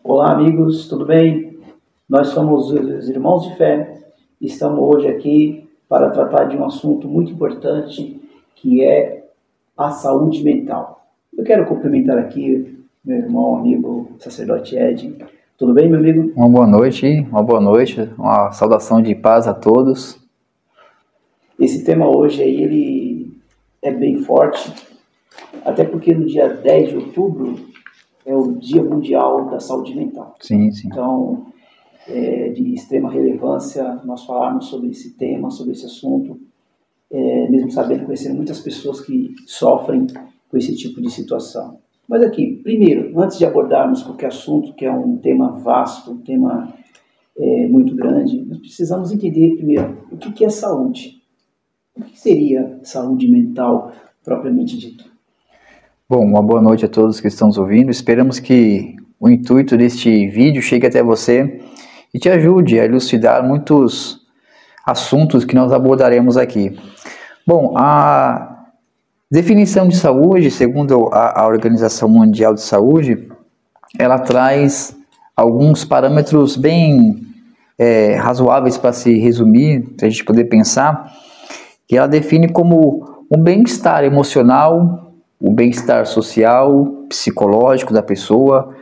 Olá, amigos, tudo bem? Nós somos os Irmãos de Fé e estamos hoje aqui para tratar de um assunto muito importante, que é a saúde mental. Eu quero cumprimentar aqui meu irmão, amigo, sacerdote Ed. Tudo bem, meu amigo? Uma boa noite, uma saudação de paz a todos. Esse tema hoje aí, ele é bem forte, até porque no dia 10 de outubro é o Dia Mundial da Saúde Mental. Sim. Então, é de extrema relevância nós falarmos sobre esse tema, sobre esse assunto, mesmo sabendo, conhecendo muitas pessoas que sofrem com esse tipo de situação. Mas aqui, primeiro, antes de abordarmos qualquer assunto, que é um tema vasto, um tema muito grande, nós precisamos entender primeiro o que é saúde. O que seria saúde mental propriamente dito? Bom, uma boa noite a todos que estão nos ouvindo. Esperamos que o intuito deste vídeo chegue até você e te ajude a elucidar muitos assuntos que nós abordaremos aqui. Bom, a definição de saúde, segundo a Organização Mundial de Saúde, ela traz alguns parâmetros bem razoáveis para se resumir, para a gente poder pensar, que ela define como um bem-estar emocional, o bem-estar social, psicológico da pessoa,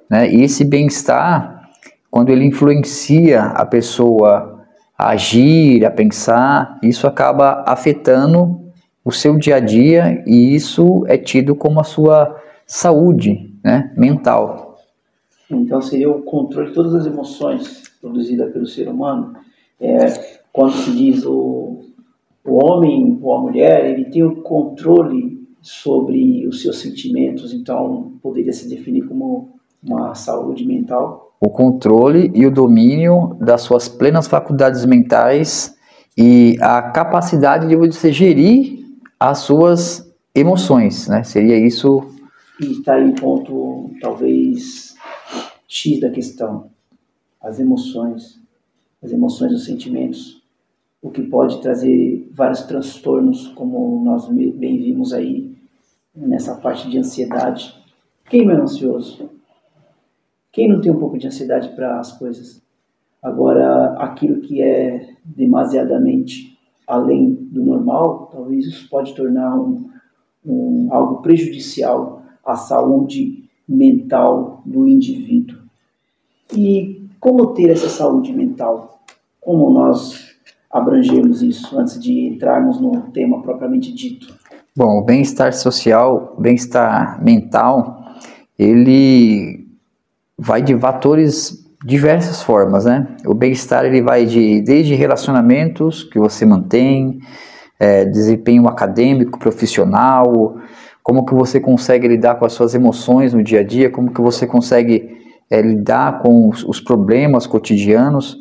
né? E esse bem-estar, quando ele influencia a pessoa a agir, a pensar, isso acaba afetando o seu dia a dia e isso é tido como a sua saúde, né, mental. Então seria o controle de todas as emoções produzidas pelo ser humano. Quando se diz o homem ou a mulher, ele tem o controle sobre os seus sentimentos, então poderia se definir como uma saúde mental. O controle e o domínio das suas plenas faculdades mentais e a capacidade de você gerir as suas emoções, né? Seria isso. E está aí o ponto, talvez, X da questão. As emoções, os sentimentos, o que pode trazer vários transtornos, como nós bem vimos aí, nessa parte de ansiedade. Quem não é ansioso? Quem não tem um pouco de ansiedade para as coisas? Agora, aquilo que é demasiadamente além do normal, talvez isso pode tornar algo prejudicial à saúde mental do indivíduo. E como ter essa saúde mental? Como nós abrangemos isso antes de entrarmos no tema propriamente dito? Bom, o bem-estar social, o bem-estar mental, ele vai de fatores diversas formas, né? O bem-estar ele vai desde relacionamentos que você mantém, desempenho acadêmico, profissional, como que você consegue lidar com as suas emoções no dia a dia, como que você consegue lidar com os problemas cotidianos.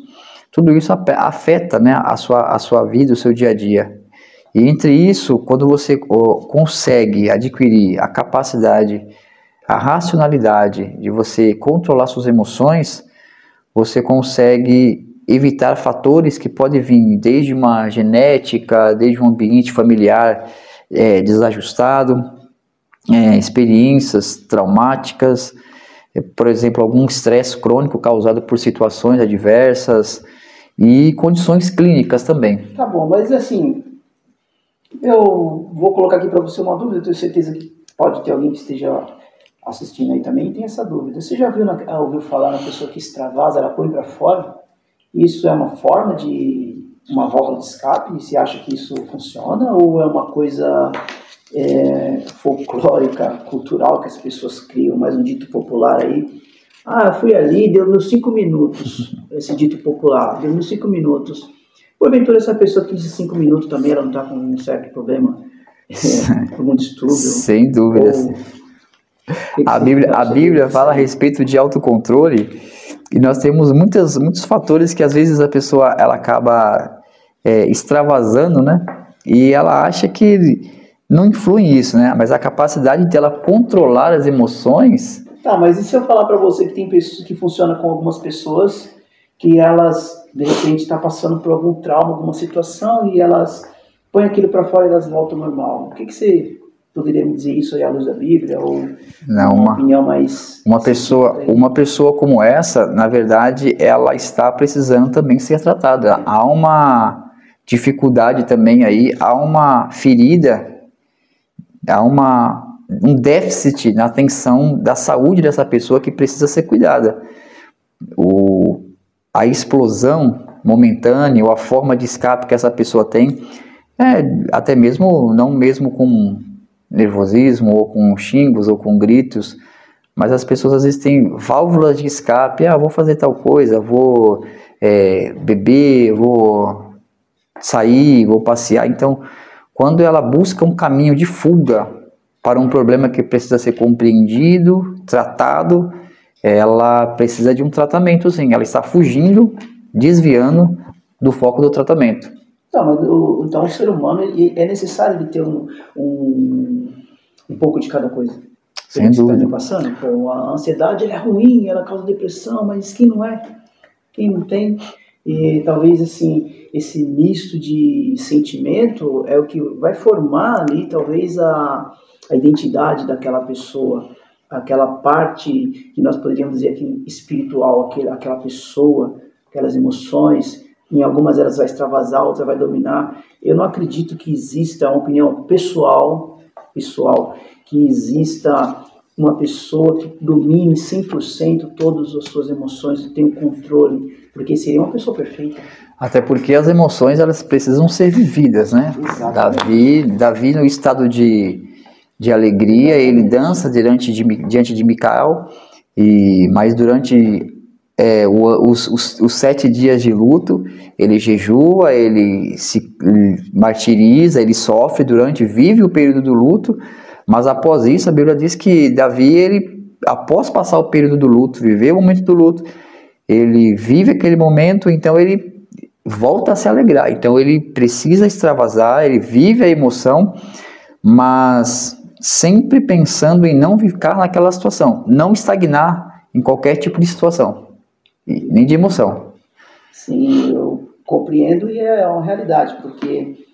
Tudo isso afeta, né, a sua vida, o seu dia a dia. E entre isso, quando você consegue adquirir a capacidade, a racionalidade de você controlar suas emoções, você consegue evitar fatores que podem vir desde uma genética, desde um ambiente familiar desajustado, experiências traumáticas, por exemplo, algum estresse crônico causado por situações adversas e condições clínicas também. Tá bom, mas assim, eu vou colocar aqui para você uma dúvida, eu tenho certeza que pode ter alguém que esteja assistindo aí também e tem essa dúvida. Você já ouviu falar na pessoa que extravasa, ela põe para fora? Isso é uma forma de uma válvula de escape? Você acha que isso funciona? Ou é uma coisa folclórica, cultural que as pessoas criam, mais um dito popular aí? Ah, fui ali, deu meus 5 minutos, esse dito popular, deu meus 5 minutos. Porventura essa pessoa que disse 5 minutos também, ela não está com um certo problema, algum distúrbio? Sem dúvidas. A Bíblia fala a respeito de autocontrole e nós temos muitos fatores que às vezes a pessoa ela acaba extravasando, né? E ela acha que não influi nisso, né? Mas a capacidade dela controlar as emoções... Tá, mas e se eu falar para você que tem pessoas que funcionam com algumas pessoas que elas, de repente, estão passando por algum trauma, alguma situação e elas põem aquilo para fora e elas voltam ao normal? O que você poderia me dizer isso aí à luz da Bíblia? Ou Não, uma opinião mais... Uma pessoa como essa, na verdade, ela está precisando também ser tratada. Há uma dificuldade também aí, há uma ferida, há um déficit na atenção da saúde dessa pessoa que precisa ser cuidada. A explosão momentânea ou a forma de escape que essa pessoa tem, até mesmo, não mesmo com nervosismo ou com xingos ou com gritos, mas as pessoas às vezes têm válvulas de escape. Vou fazer tal coisa, vou beber, vou sair, vou passear. Então, quando ela busca um caminho de fuga para um problema que precisa ser compreendido, tratado, ela precisa de um tratamento, sim. Ela está fugindo, desviando do foco do tratamento. Então o ser humano é necessário ele ter um pouco de cada coisa. Sem dúvida. Passando. Então, a ansiedade ela é ruim, ela causa depressão, mas quem não é? Quem não tem? E talvez assim, esse misto de sentimento é o que vai formar ali talvez a identidade daquela pessoa, aquela parte que nós poderíamos dizer aqui espiritual, aquela pessoa, aquelas emoções. Em algumas elas vai extravasar, outras vai dominar. Eu não acredito que exista uma opinião pessoal, que exista uma pessoa que domine 100% todas as suas emoções e tenha o controle, porque seria uma pessoa perfeita. Até porque as emoções, elas precisam ser vividas, né? Davi no estado de alegria, ele dança diante de Micael, mas durante os 7 dias de luto, ele jejua, ele se martiriza, ele sofre vive o período do luto, mas após isso a Bíblia diz que Davi, ele, após passar o período do luto, viver o momento do luto, ele vive aquele momento, então ele volta a se alegrar. Então ele precisa extravasar, ele vive a emoção, mas sempre pensando em não ficar naquela situação, não estagnar em qualquer tipo de situação, nem de emoção. Sim, eu compreendo e é uma realidade, porque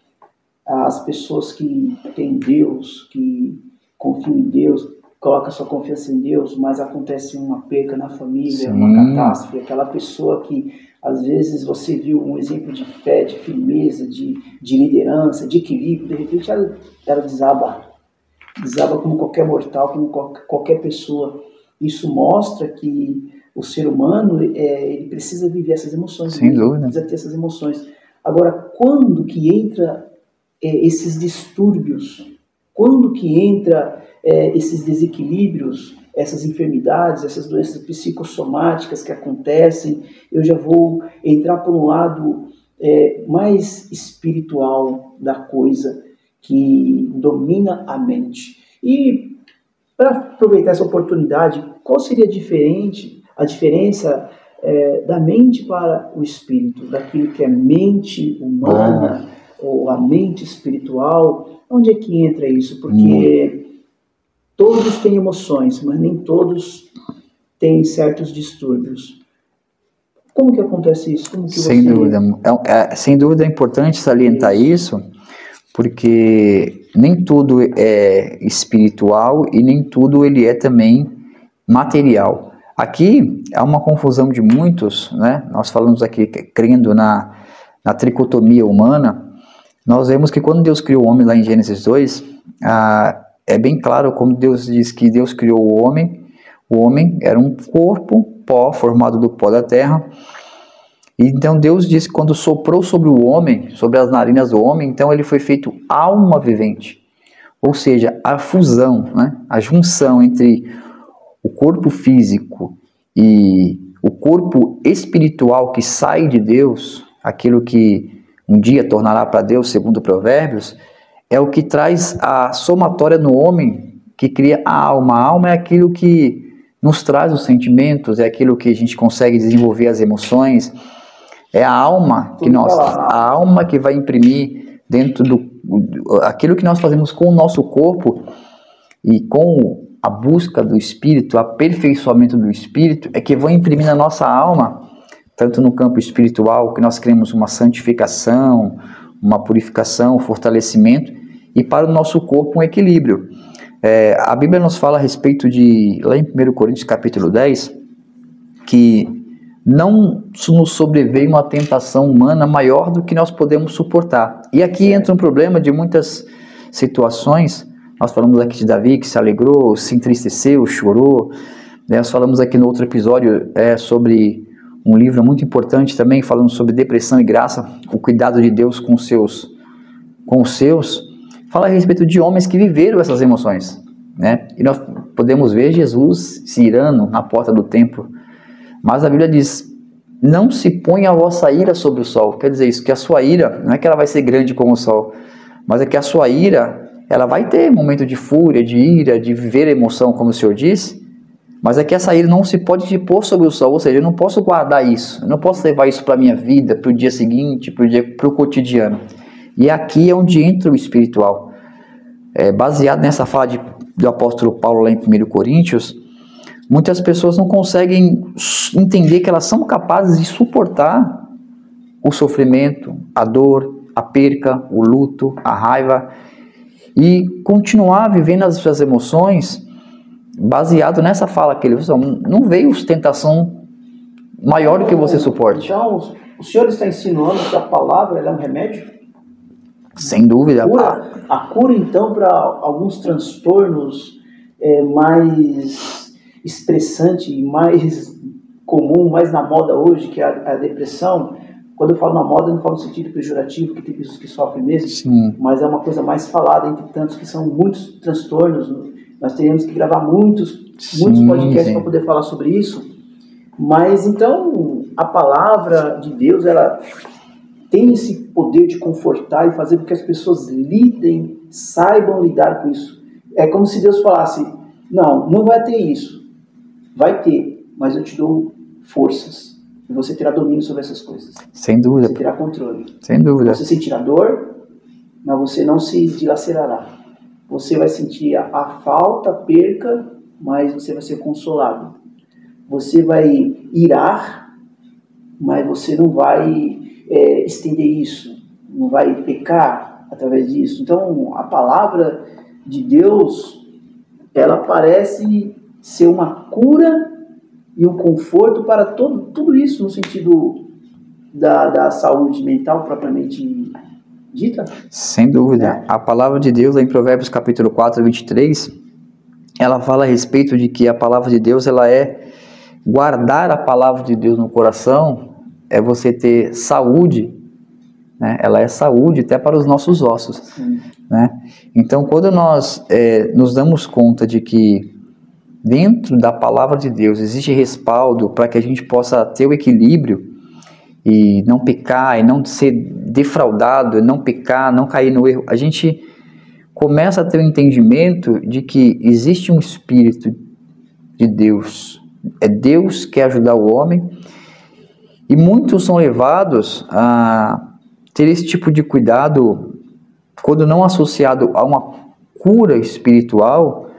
as pessoas que têm Deus, que confiam em Deus, colocam sua confiança em Deus, mas acontece uma perca na família, Sim. Uma catástrofe, aquela pessoa que às vezes você viu um exemplo de fé, de firmeza, de liderança, de equilíbrio, de repente ela desaba como qualquer mortal, como qualquer pessoa. Isso mostra que o ser humano ele precisa viver essas emoções. Sem dúvida. Precisa ter essas emoções. Agora, quando que entra esses distúrbios, quando que entra esses desequilíbrios, essas enfermidades, essas doenças psicossomáticas que acontecem, eu já vou entrar por um lado mais espiritual da coisa, que domina a mente. E para aproveitar essa oportunidade, qual seria a diferença da mente para o espírito, daquilo que é mente humana ou a mente espiritual? Onde é que entra isso? Porque todos têm emoções, mas nem todos têm certos distúrbios. Como que acontece isso? Sem dúvida é importante salientar isso, porque nem tudo é espiritual e nem tudo ele é também material. Aqui há uma confusão de muitos, né? Nós falamos aqui crendo na tricotomia humana. Nós vemos que quando Deus criou o homem lá em Gênesis 2, é bem claro como Deus diz que Deus criou o homem era um corpo, pó, formado do pó da terra. E então Deus disse que quando soprou sobre o homem, sobre as narinas do homem, então ele foi feito alma vivente. Ou seja, a fusão, né? A junção entre o corpo físico e o corpo espiritual que sai de Deus, aquilo que um dia tornará para Deus, segundo Provérbios, é o que traz a somatória no homem, que cria a alma. A alma é aquilo que nos traz os sentimentos, é aquilo que a gente consegue desenvolver as emoções. É a alma que vai imprimir dentro aquilo que nós fazemos com o nosso corpo e com a busca do Espírito, o aperfeiçoamento do Espírito, é que vão imprimir na nossa alma, tanto no campo espiritual, que nós queremos uma santificação, uma purificação, um fortalecimento, e para o nosso corpo um equilíbrio. A Bíblia nos fala a respeito de, lá em 1 Coríntios capítulo 10, que não nos sobreveio uma tentação humana maior do que nós podemos suportar. E aqui entra um problema de muitas situações. Nós falamos aqui de Davi que se alegrou, se entristeceu, chorou. Nós falamos aqui no outro episódio sobre um livro muito importante também, falando sobre depressão e graça, o cuidado de Deus com os seus. Fala a respeito de homens que viveram essas emoções, né? E nós podemos ver Jesus se irando na porta do templo. Mas a Bíblia diz, não se ponha a vossa ira sobre o sol. Quer dizer isso, que a sua ira, não é que ela vai ser grande como o sol, mas é que a sua ira, ela vai ter momento de fúria, de ira, de viver emoção, como o Senhor disse, mas é que essa ira não se pode pôr sobre o sol, ou seja, eu não posso guardar isso, eu não posso levar isso para a minha vida, para o dia seguinte, para o cotidiano. E aqui é onde entra o espiritual. Baseado nessa fala do apóstolo Paulo lá em 1 Coríntios, muitas pessoas não conseguem entender que elas são capazes de suportar o sofrimento, a dor, a perca, o luto, a raiva e continuar vivendo as suas emoções baseado nessa fala que ele falou, não veio tentação maior do que você suporte. Então, o Senhor está ensinando que a palavra ela é um remédio? Sem dúvida. A cura então, para alguns transtornos mais expressante e mais comum, mais na moda hoje, que é a depressão. Quando eu falo na moda, eu não falo no sentido pejorativo, que tem pessoas que sofrem mesmo, sim, mas é uma coisa mais falada entre tantos que são muitos transtornos. Nós teríamos que gravar muitos podcasts para poder falar sobre isso. Mas então, a palavra de Deus, ela tem esse poder de confortar e fazer com que as pessoas saibam lidar com isso. É como se Deus falasse, não vai ter isso. Vai ter, mas eu te dou forças. E você terá domínio sobre essas coisas. Sem dúvida. Você terá controle. Sem dúvida. Você sentirá dor, mas você não se dilacerará. Você vai sentir a falta, a perca, mas você vai ser consolado. Você vai irar, mas você não vai estender isso. Não vai pecar através disso. Então, a palavra de Deus, ela parece ser uma cura e um conforto para tudo isso, no sentido da saúde mental propriamente dita? Sem dúvida. A palavra de Deus, em Provérbios capítulo 4, 23, ela fala a respeito de que a palavra de Deus, ela é guardar a palavra de Deus no coração, é você ter saúde, né? Ela é saúde até para os nossos ossos, né? Então, quando nós nos damos conta de que dentro da palavra de Deus existe respaldo para que a gente possa ter o equilíbrio e não pecar, e não ser defraudado, e não pecar, não cair no erro, a gente começa a ter o entendimento de que existe um Espírito de Deus. É Deus que quer ajudar o homem, e muitos são levados a ter esse tipo de cuidado quando não associado a uma cura espiritual,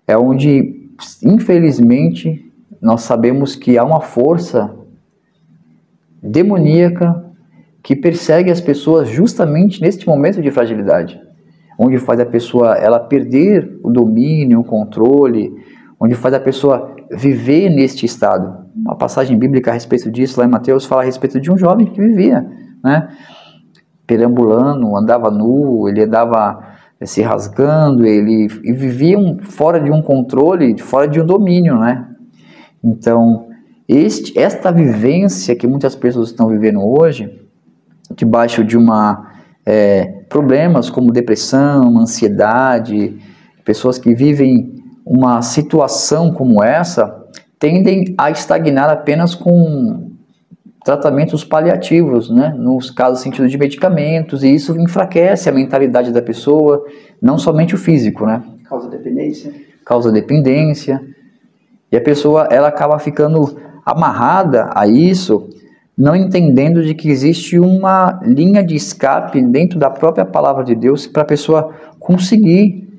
é onde, infelizmente, nós sabemos que há uma força demoníaca que persegue as pessoas justamente neste momento de fragilidade, onde faz a pessoa ela perder o domínio, o controle, onde faz a pessoa viver neste estado. Uma passagem bíblica a respeito disso, lá em Mateus, fala a respeito de um jovem que vivia, né, perambulando, andava nu, ele andava se rasgando, ele vivia fora de um controle, fora de um domínio, né? Então, esta vivência que muitas pessoas estão vivendo hoje, debaixo de problemas como depressão, ansiedade, pessoas que vivem uma situação como essa, tendem a estagnar apenas com tratamentos paliativos, né? Nos casos sentido de medicamentos, e isso enfraquece a mentalidade da pessoa, não somente o físico, né? Causa dependência. Causa dependência. E a pessoa, ela acaba ficando amarrada a isso, não entendendo de que existe uma linha de escape dentro da própria palavra de Deus para a pessoa conseguir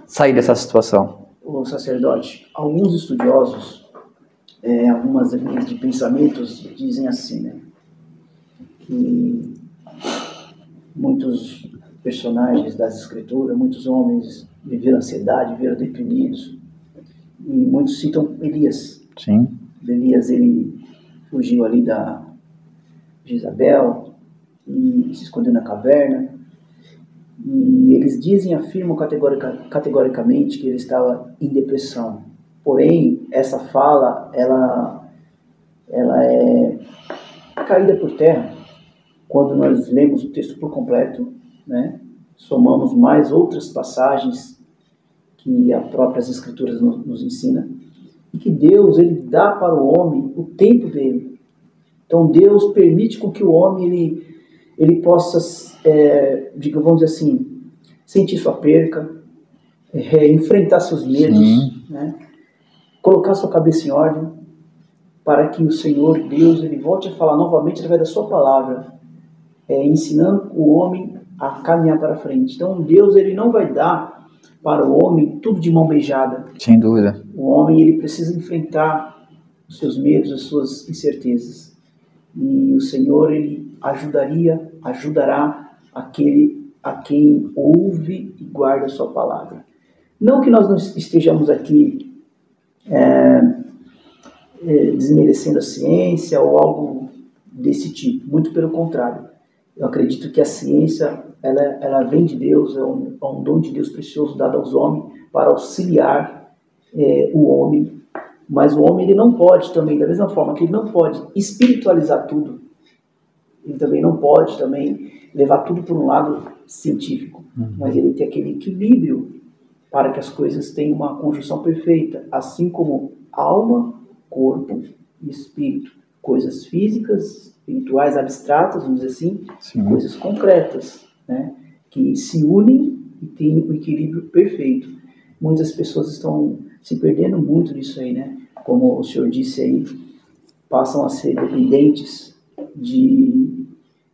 sair dessa situação. O sacerdote, alguns estudiosos, algumas linhas de pensamentos dizem assim, né, que muitos personagens das Escrituras, muitos homens viveram ansiedade, viveram deprimidos, e muitos citam Elias. Sim. Elias, ele fugiu ali de Isabel e se escondeu na caverna, e eles afirmam categoricamente que ele estava em depressão. Porém, essa fala, ela é caída por terra quando nós lemos o texto por completo, né? Somamos mais outras passagens que as próprias Escrituras nos ensina, e que Deus, ele dá para o homem o tempo dele. Então Deus permite com que o homem ele possa, vamos dizer assim, sentir sua perca, enfrentar seus medos, né? Colocar sua cabeça em ordem, para que o Senhor Deus ele volte a falar novamente através da sua palavra, ensinando o homem a caminhar para frente. Então Deus, ele não vai dar para o homem tudo de mão beijada. Sem dúvida. O homem, ele precisa enfrentar os seus medos, as suas incertezas. E o Senhor, ele ajudará aquele a quem ouve e guarda a sua palavra. Não que nós não estejamos aqui desmerecendo a ciência ou algo desse tipo, muito pelo contrário. Eu acredito que a ciência ela vem de Deus, é um dom de Deus precioso dado aos homens para auxiliar o homem, mas o homem ele não pode também, da mesma forma que ele não pode espiritualizar tudo, ele também não pode também levar tudo para um lado científico, mas ele tem aquele equilíbrio para que as coisas tenham uma conjunção perfeita, assim como alma, corpo e espírito, coisas físicas, espirituais, abstratas, vamos dizer assim, Sim. Coisas concretas, né, que se unem e têm o equilíbrio perfeito. Muitas pessoas estão se perdendo muito nisso aí, né? Como o senhor disse aí, passam a ser dependentes de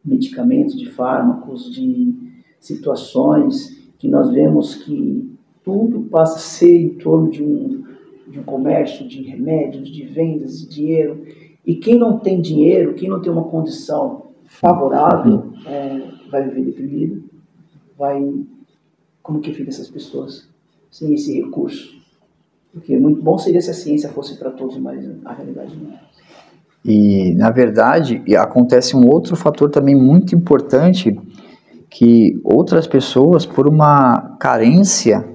medicamentos, de fármacos, de situações que nós vemos que tudo passa a ser em torno de um comércio de remédios, de vendas, de dinheiro. E quem não tem dinheiro, quem não tem uma condição favorável, vai viver deprimido, como que fica essas pessoas sem esse recurso? Porque muito bom seria se a ciência fosse para todos, mas a realidade não é. E, na verdade, acontece um outro fator também muito importante, que outras pessoas, por uma carência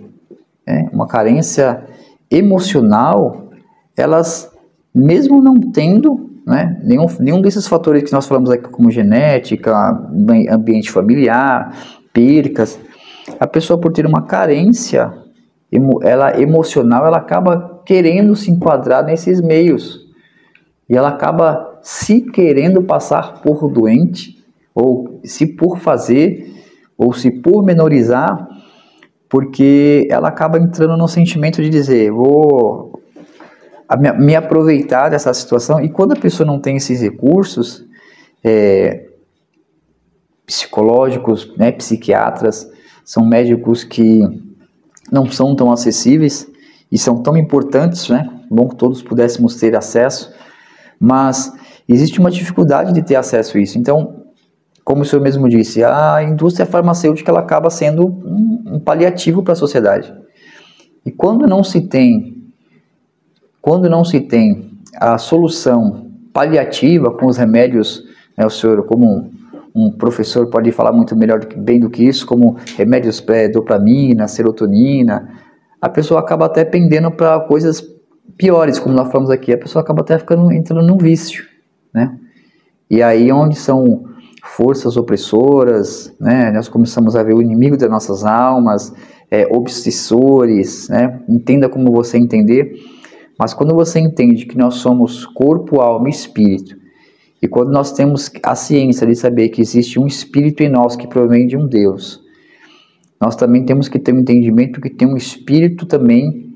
emocional, elas, mesmo não tendo, né, nenhum desses fatores que nós falamos aqui, como genética, ambiente familiar, percas, a pessoa, por ter uma carência emocional, ela acaba querendo se enquadrar nesses meios, e ela acaba se querendo passar por doente, ou se por fazer, ou se pormenorizar, porque ela acaba entrando no sentimento de dizer, vou me aproveitar dessa situação. E quando a pessoa não tem esses recursos psicológicos, né, psiquiatras, são médicos que não são tão acessíveis e são tão importantes, né? Bom que todos pudéssemos ter acesso, mas existe uma dificuldade de ter acesso a isso. Então, como o senhor mesmo disse, a indústria farmacêutica ela acaba sendo um paliativo para a sociedade. E quando não se tem a solução paliativa com os remédios, né, o senhor, como um professor, pode falar muito bem do que isso, como remédios dopamina, serotonina, a pessoa acaba até pendendo para coisas piores, como nós falamos aqui, a pessoa acaba até entrando num vício, né? E aí onde são forças opressoras, né? Nós começamos a ver o inimigo das nossas almas, obsessores, né? Entenda como você entender, mas quando você entende que nós somos corpo, alma e espírito, e quando nós temos a ciência de saber que existe um espírito em nós que provém de um Deus, nós também temos que ter um entendimento que tem um espírito também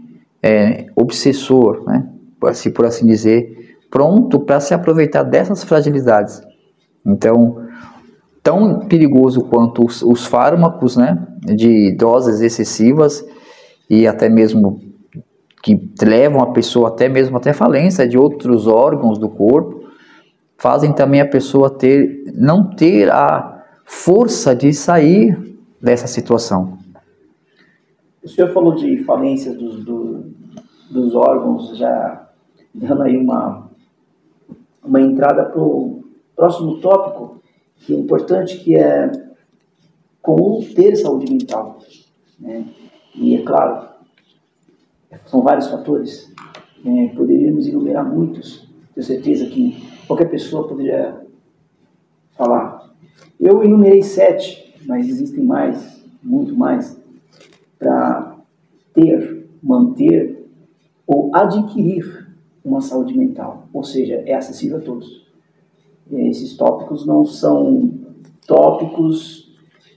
obsessor, né? Por assim dizer, pronto para se aproveitar dessas fragilidades. Então, tão perigoso quanto os fármacos, né, de doses excessivas e até mesmo que levam a pessoa até falência de outros órgãos do corpo, fazem também a pessoa não ter a força de sair dessa situação. O senhor falou de falências dos órgãos, já dando aí uma entrada para o próximo tópico, que é importante, que é como ter saúde mental, né? E é claro, são vários fatores, poderíamos enumerar muitos, tenho certeza que qualquer pessoa poderia falar. Eu enumerei 7, mas existem mais, muito mais, para ter, manter ou adquirir uma saúde mental, ou seja, é acessível a todos. Esses tópicos não são tópicos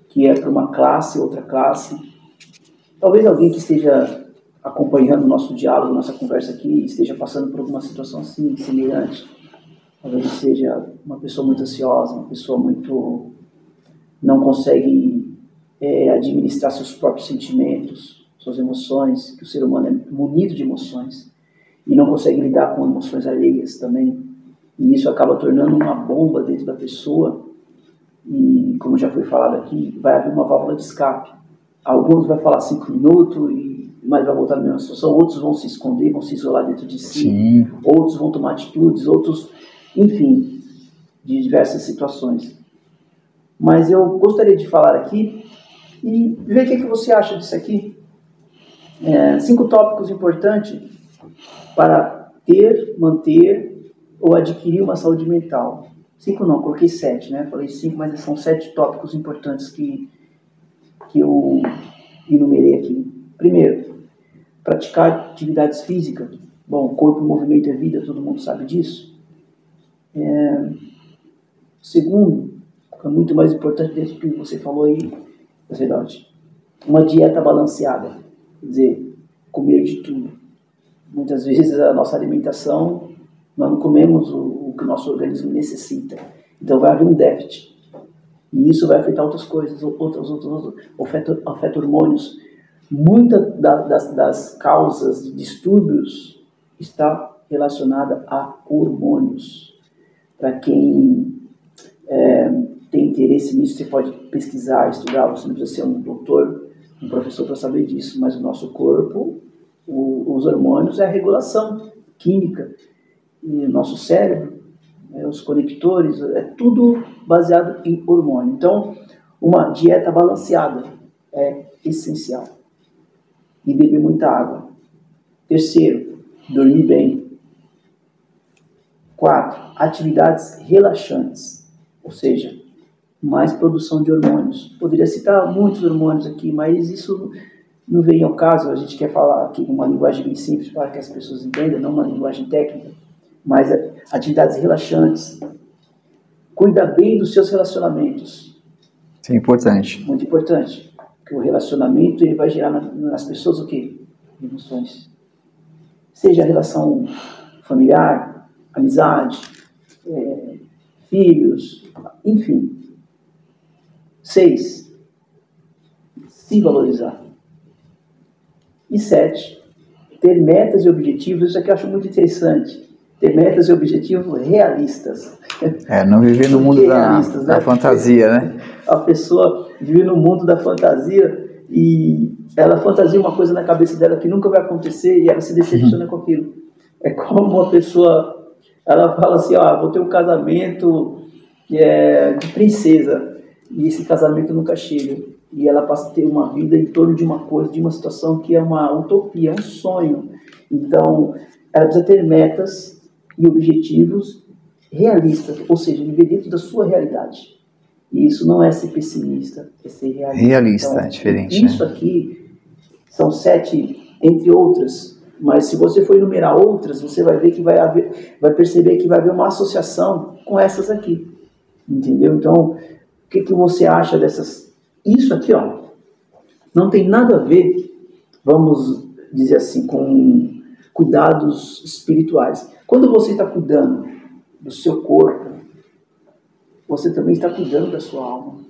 que é para uma classe, outra classe. Talvez alguém que esteja acompanhando o nosso diálogo, nossa conversa aqui, esteja passando por alguma situação assim, semelhante. Talvez seja uma pessoa muito ansiosa, uma pessoa muito... não consegue administrar seus próprios sentimentos, suas emoções, que o ser humano é munido de emoções, e não consegue lidar com emoções alheias também. E isso acaba tornando uma bomba dentro da pessoa, e como já foi falado aqui, vai haver uma válvula de escape. Alguns vai falar 5 minutos, mas vai voltar na mesma situação, outros vão se esconder, vão se isolar dentro de si, Sim. Outros vão tomar atitudes, outros, enfim, de diversas situações. Mas eu gostaria de falar aqui e ver o que você acha disso aqui. 5 tópicos importantes para ter, manter ou adquirir uma saúde mental. 5 não, coloquei 7, né? Falei 5, mas são 7 tópicos importantes que eu enumerei aqui. Primeiro, praticar atividades físicas. Bom, corpo em movimento é vida, todo mundo sabe disso. Segundo, é muito mais importante dentro do que você falou aí, é verdade, uma dieta balanceada, quer dizer, comer de tudo. Muitas vezes a nossa alimentação, nós não comemos o que o nosso organismo necessita, então vai haver um déficit, e isso vai afetar outras coisas, afeta hormônios. Muitas das causas de distúrbios está relacionada a hormônios. Para quem tem interesse nisso, você pode pesquisar, estudar, você não precisa ser um doutor, um professor para saber disso, mas o nosso corpo, os hormônios é a regulação química, e o nosso cérebro, os conectores, é tudo baseado em hormônio. Então, uma dieta balanceada é essencial. E beber muita água. Terceiro, dormir bem. 4, atividades relaxantes, ou seja, mais produção de hormônios. Poderia citar muitos hormônios aqui, mas isso não vem ao caso. A gente quer falar aqui uma linguagem bem simples para que as pessoas entendam, não uma linguagem técnica, mas atividades relaxantes. Cuida bem dos seus relacionamentos. Isso é importante. Muito importante. Porque o relacionamento ele vai gerar nas pessoas o quê? Emoções. Seja a relação familiar, amizade, filhos, enfim. 6, se valorizar. E 7, ter metas e objetivos. Isso aqui eu acho muito interessante. Ter metas e objetivos realistas. Não viver no mundo da fantasia, né? A pessoa vive no mundo da fantasia e ela fantasia uma coisa na cabeça dela que nunca vai acontecer e ela se decepciona com aquilo. É como uma pessoa, ela fala assim, vou ter um casamento de princesa, e esse casamento nunca chega. E ela passa a ter uma vida em torno de uma coisa, de uma situação que é uma utopia, é um sonho. Então, ela precisa ter metas e objetivos realistas, ou seja, viver dentro da sua realidade. E isso não é ser pessimista, é ser realista. Realista, então, é diferente. Isso aqui são 7, entre outras, mas se você for enumerar outras, você vai ver que vai perceber que vai haver uma associação com essas aqui. Entendeu? Então, o que você acha dessas? Isso aqui, não tem nada a ver, vamos dizer assim, com cuidados espirituais. Quando você está cuidando do seu corpo, você também está cuidando da sua alma.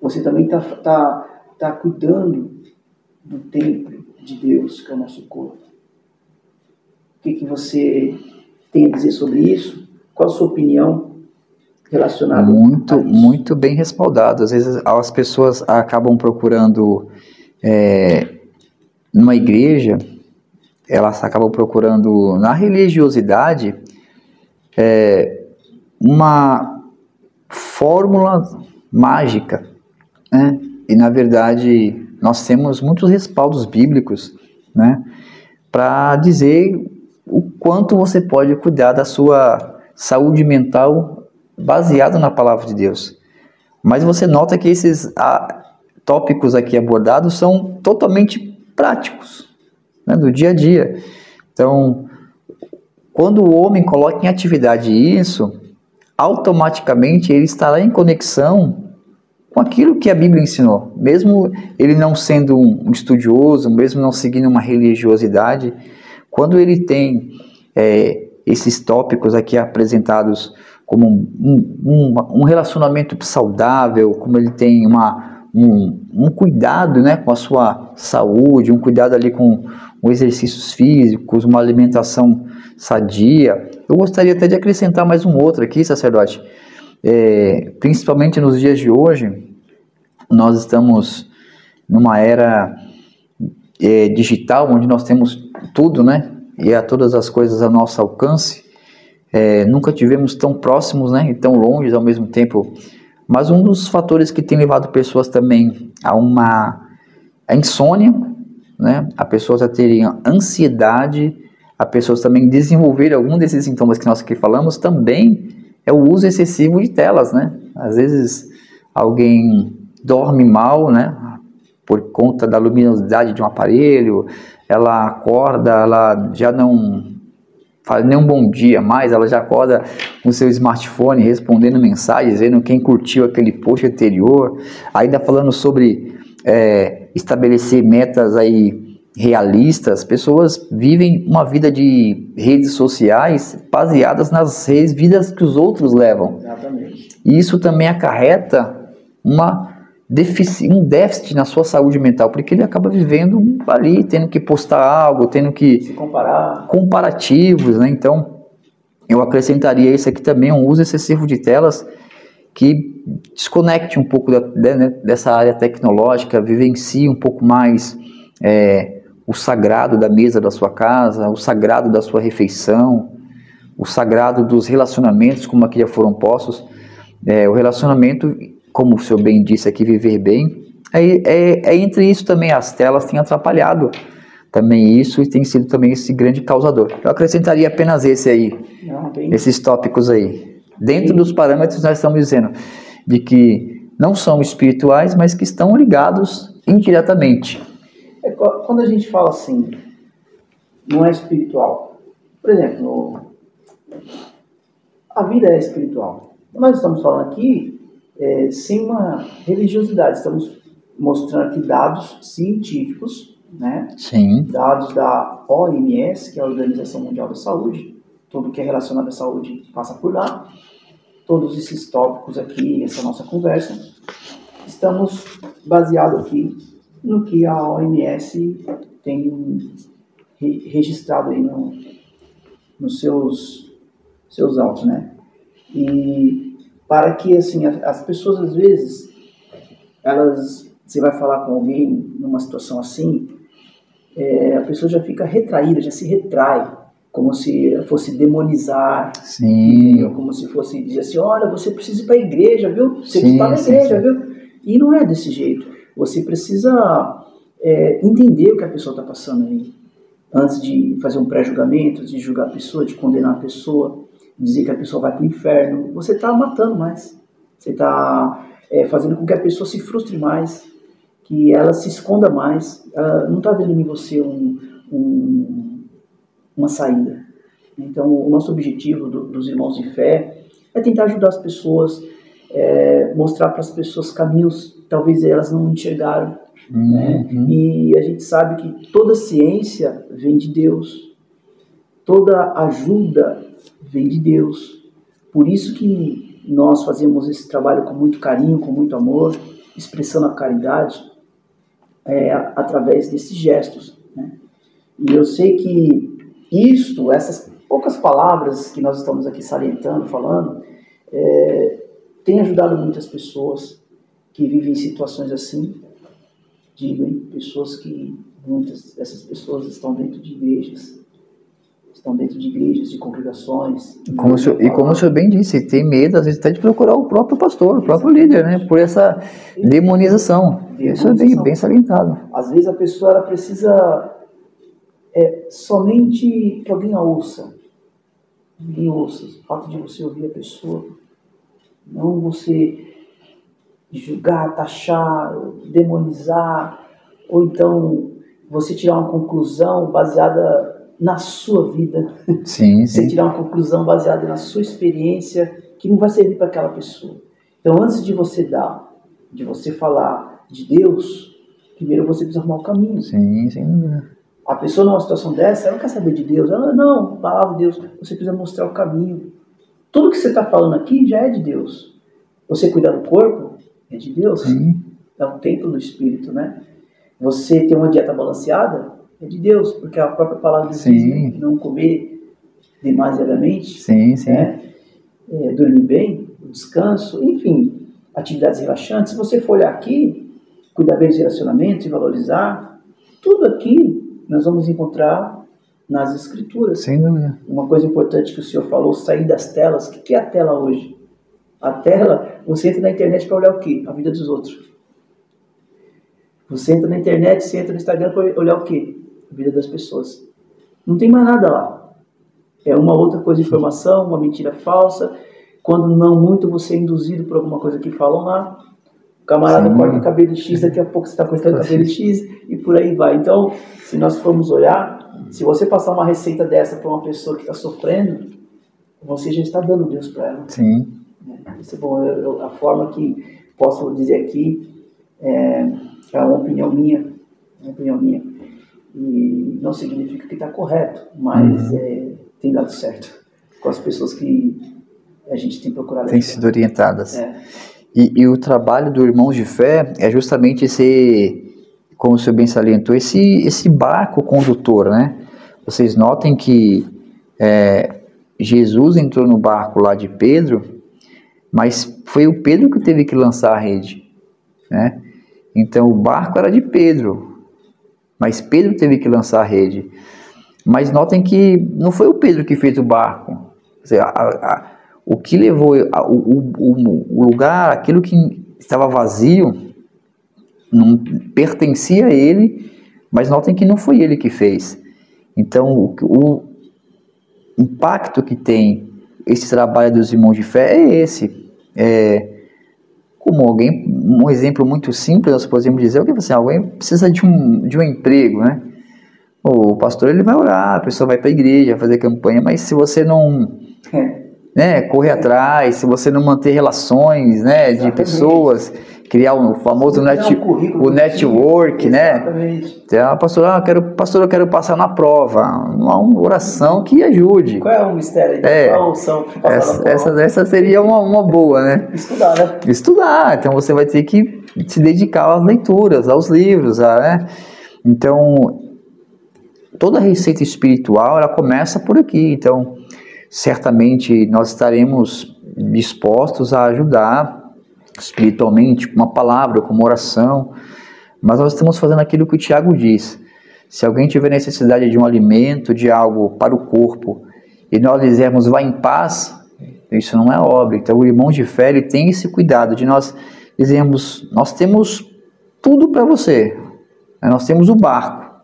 Você também está cuidando do templo de Deus, que é o nosso corpo. O que você tem a dizer sobre isso? Qual a sua opinião? relacionado muito bem respaldado. Às vezes as pessoas acabam procurando numa igreja, elas acabam procurando na religiosidade uma fórmula mágica, né? E na verdade nós temos muitos respaldos bíblicos, né, para dizer o quanto você pode cuidar da sua saúde mental baseado na palavra de Deus. Mas você nota que esses tópicos aqui abordados são totalmente práticos, né, do dia a dia. Então, quando o homem coloca em atividade isso, automaticamente ele estará em conexão com aquilo que a Bíblia ensinou. Mesmo ele não sendo um estudioso, mesmo não seguindo uma religiosidade, quando ele tem esses tópicos aqui apresentados como um relacionamento saudável, como ele tem um cuidado, né, com a sua saúde, um cuidado ali com os exercícios físicos, uma alimentação sadia. Eu gostaria até de acrescentar mais um outro aqui, sacerdote. Principalmente nos dias de hoje, nós estamos numa era digital, onde nós temos tudo, né, e todas as coisas ao nosso alcance. Nunca tivemos tão próximos, né, e tão longe ao mesmo tempo. Mas um dos fatores que tem levado pessoas também a insônia, né, a pessoas a terem ansiedade, a pessoas também desenvolverem algum desses sintomas que nós aqui falamos, também é o uso excessivo de telas, né? Às vezes alguém dorme mal, né, por conta da luminosidade de um aparelho, ela acorda, ela já não faz nem um bom dia mais, ela já acorda com o seu smartphone respondendo mensagens, vendo quem curtiu aquele post anterior, ainda falando sobre estabelecer metas aí realistas. Pessoas vivem uma vida de redes sociais baseadas nas vidas que os outros levam. Exatamente. E isso também acarreta um déficit na sua saúde mental, porque ele acaba vivendo ali, tendo que postar algo, tendo que se comparar, comparativos, né? Então, eu acrescentaria isso aqui também, um uso excessivo de telas que desconecte um pouco dessa área tecnológica, vivencie um pouco mais o sagrado da mesa da sua casa, o sagrado da sua refeição, o sagrado dos relacionamentos, como aqui já foram postos. O relacionamento, como o senhor bem disse aqui, viver bem, entre isso também as telas têm atrapalhado também isso e tem sido também esse grande causador. Eu acrescentaria apenas esses tópicos aí. Dentro dos parâmetros nós estamos dizendo de que não são espirituais, mas que estão ligados indiretamente. Quando a gente fala assim, não é espiritual. Por exemplo, a vida é espiritual. Nós estamos falando aqui sem uma religiosidade. Estamos mostrando aqui dados científicos, né? Sim. Dados da OMS, que é a Organização Mundial da Saúde. Tudo que é relacionado à saúde passa por lá. Todos esses tópicos aqui, essa nossa conversa, estamos baseados aqui no que a OMS tem registrado aí nos seus autos, né? E para que, assim, as pessoas, às vezes, você vai falar com alguém numa situação assim, a pessoa já fica retraída, já se retrai, como se fosse demonizar, sim, como se fosse dizer assim, olha, você precisa ir para a igreja, viu? Você está na igreja, viu? E não é desse jeito. Você precisa entender o que a pessoa está passando aí, antes de fazer um pré-julgamento, de julgar a pessoa, de condenar a pessoa, dizer que a pessoa vai para o inferno. Você está matando mais. Você está fazendo com que a pessoa se frustre mais, que ela se esconda mais. Ela não está vendo em você uma saída. Então, o nosso objetivo dos irmãos de fé é tentar ajudar as pessoas, mostrar para as pessoas caminhos que talvez elas não enxergaram. Né? E a gente sabe que toda ciência vem de Deus, toda ajuda vem de Deus. Por isso que nós fazemos esse trabalho com muito carinho, com muito amor, expressando a caridade através desses gestos, né? E eu sei que essas poucas palavras que nós estamos aqui salientando, falando, tem ajudado muitas pessoas que vivem em situações assim. Digo, hein? Pessoas que, muitas dessas pessoas estão dentro de igrejas, de congregações. Como o senhor bem disse, tem medo, às vezes, até de procurar o próprio pastor, o próprio líder, né? Por essa demonização. Isso é bem salientado. Às vezes a pessoa ela precisa somente que alguém a ouça. Ninguém ouça. O fato de você ouvir a pessoa, não você julgar, taxar, demonizar, ou então você tirar uma conclusão baseada na sua vida. Sim, Você sim. tirar uma conclusão baseada na sua experiência que não vai servir para aquela pessoa. Então, antes de você falar de Deus, primeiro você precisa arrumar o caminho. Sim, sim. A pessoa numa situação dessa, ela não quer saber de Deus. Ela não, palavra de Deus. Você precisa mostrar o caminho. Tudo que você está falando aqui já é de Deus. Você cuidar do corpo é de Deus. Sim. É um templo do Espírito, né? Você ter uma dieta balanceada é de Deus, porque a própria palavra diz não comer demasiadamente, sim, sim. Né? Dormir bem, descanso, enfim, atividades relaxantes. Se você for olhar aqui, cuidar bem dos relacionamentos e valorizar, tudo aqui nós vamos encontrar nas Escrituras. Sem dúvida. Uma coisa importante que o senhor falou, sair das telas. O que é a tela hoje? A tela, você entra na internet para olhar o quê? A vida dos outros. Você entra na internet, você entra no Instagram para olhar o quê? A vida das pessoas. Não tem mais nada lá. É uma outra coisa de informação, uma mentira falsa. Quando não muito, você é induzido por alguma coisa que falam lá. O camarada corta o cabelo X, daqui a pouco você está cortando o cabelo X e por aí vai. Então, se nós formos olhar, se você passar uma receita dessa para uma pessoa que está sofrendo, você já está dando Deus para ela. Sim. Isso é bom. A forma que posso dizer aqui é uma opinião minha. E não significa que está correto, mas tem dado certo com as pessoas que a gente tem procurado. Tem sido orientadas. E o trabalho do Irmãos de Fé é justamente como o senhor bem salientou, esse barco condutor, né? Vocês notem que Jesus entrou no barco lá de Pedro, mas foi o Pedro que teve que lançar a rede, né? Então o barco era de Pedro, mas Pedro teve que lançar a rede. Mas notem que não foi o Pedro que fez o barco. Quer dizer, o que levou o lugar, aquilo que estava vazio, não pertencia a ele, mas notem que não foi ele que fez. Então o impacto que tem esse trabalho dos irmãos de fé é esse. Como um exemplo muito simples, nós podemos dizer, o que você, alguém precisa de um emprego, né? O pastor ele vai orar, a pessoa vai para a igreja fazer campanha, mas se você não correr atrás, se você não manter relações, né, de pessoas, criar o famoso network, né? Então, pastor, eu quero passar na prova, uma oração que ajude. Qual é o mistério aí? Qual a unção para passar na prova? Essa seria uma boa, né? Estudar, né? Estudar, então você vai ter que se dedicar às leituras, aos livros, né? Então, toda receita espiritual, ela começa por aqui. Então, certamente nós estaremos dispostos a ajudar espiritualmente, com uma palavra, com uma oração, mas nós estamos fazendo aquilo que o Tiago diz. Se alguém tiver necessidade de um alimento, de algo para o corpo, e nós dizermos, vá em paz, isso não é obra. Então o irmão de fé, ele tem esse cuidado de nós dizermos, nós temos tudo para você, nós temos o barco,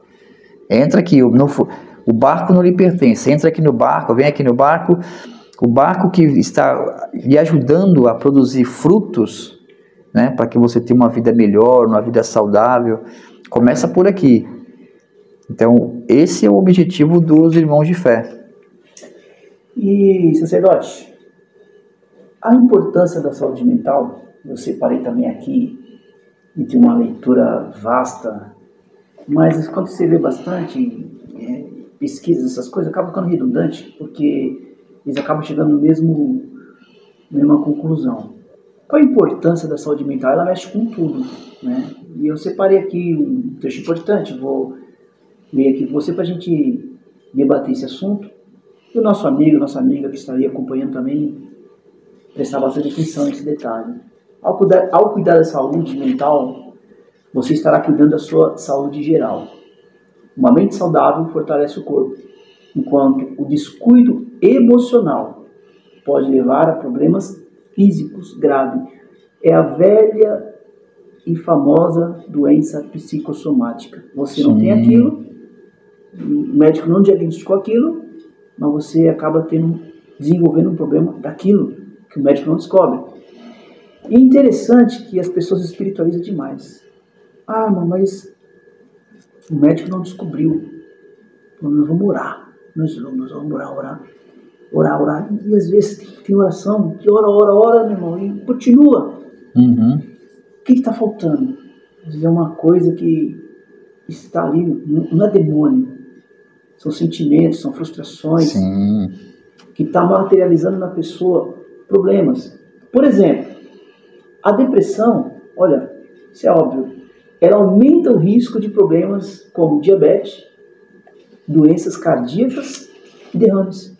entra aqui, o barco não lhe pertence, entra aqui no barco, vem aqui no barco, o barco que está lhe ajudando a produzir frutos, né, para que você tenha uma vida melhor, uma vida saudável, começa por aqui. Então, esse é o objetivo dos irmãos de fé. E, sacerdote, a importância da saúde mental, eu separei também aqui, e tem uma leitura vasta, mas quando você lê bastante pesquisas, essas coisas, acaba ficando redundante, porque eles acabam chegando na mesma conclusão. Qual a importância da saúde mental? Ela mexe com tudo, né? E eu separei aqui um trecho importante, vou ler aqui com você para a gente debater esse assunto. E o nosso amigo, nossa amiga que está aí acompanhando também, prestar bastante atenção nesse detalhe. Ao cuidar da saúde mental, você estará cuidando da sua saúde geral. Uma mente saudável fortalece o corpo, enquanto o descuido emocional pode levar a problemas físicos graves. É a velha e famosa doença psicossomática. Você não tem aquilo, o médico não diagnosticou aquilo, mas você acaba desenvolvendo um problema daquilo que o médico não descobre. E é interessante que as pessoas espiritualizam demais. Ah, mas o médico não descobriu. Então, nós vamos orar. Nós vamos orar. E às vezes tem oração que ora, meu irmão, e continua. Uhum. O que está faltando? Às vezes é uma coisa que está ali, não é demônio. São sentimentos, são frustrações. Sim. Que está materializando na pessoa problemas. Por exemplo, a depressão, olha, isso é óbvio, ela aumenta o risco de problemas como diabetes, doenças cardíacas e derrames.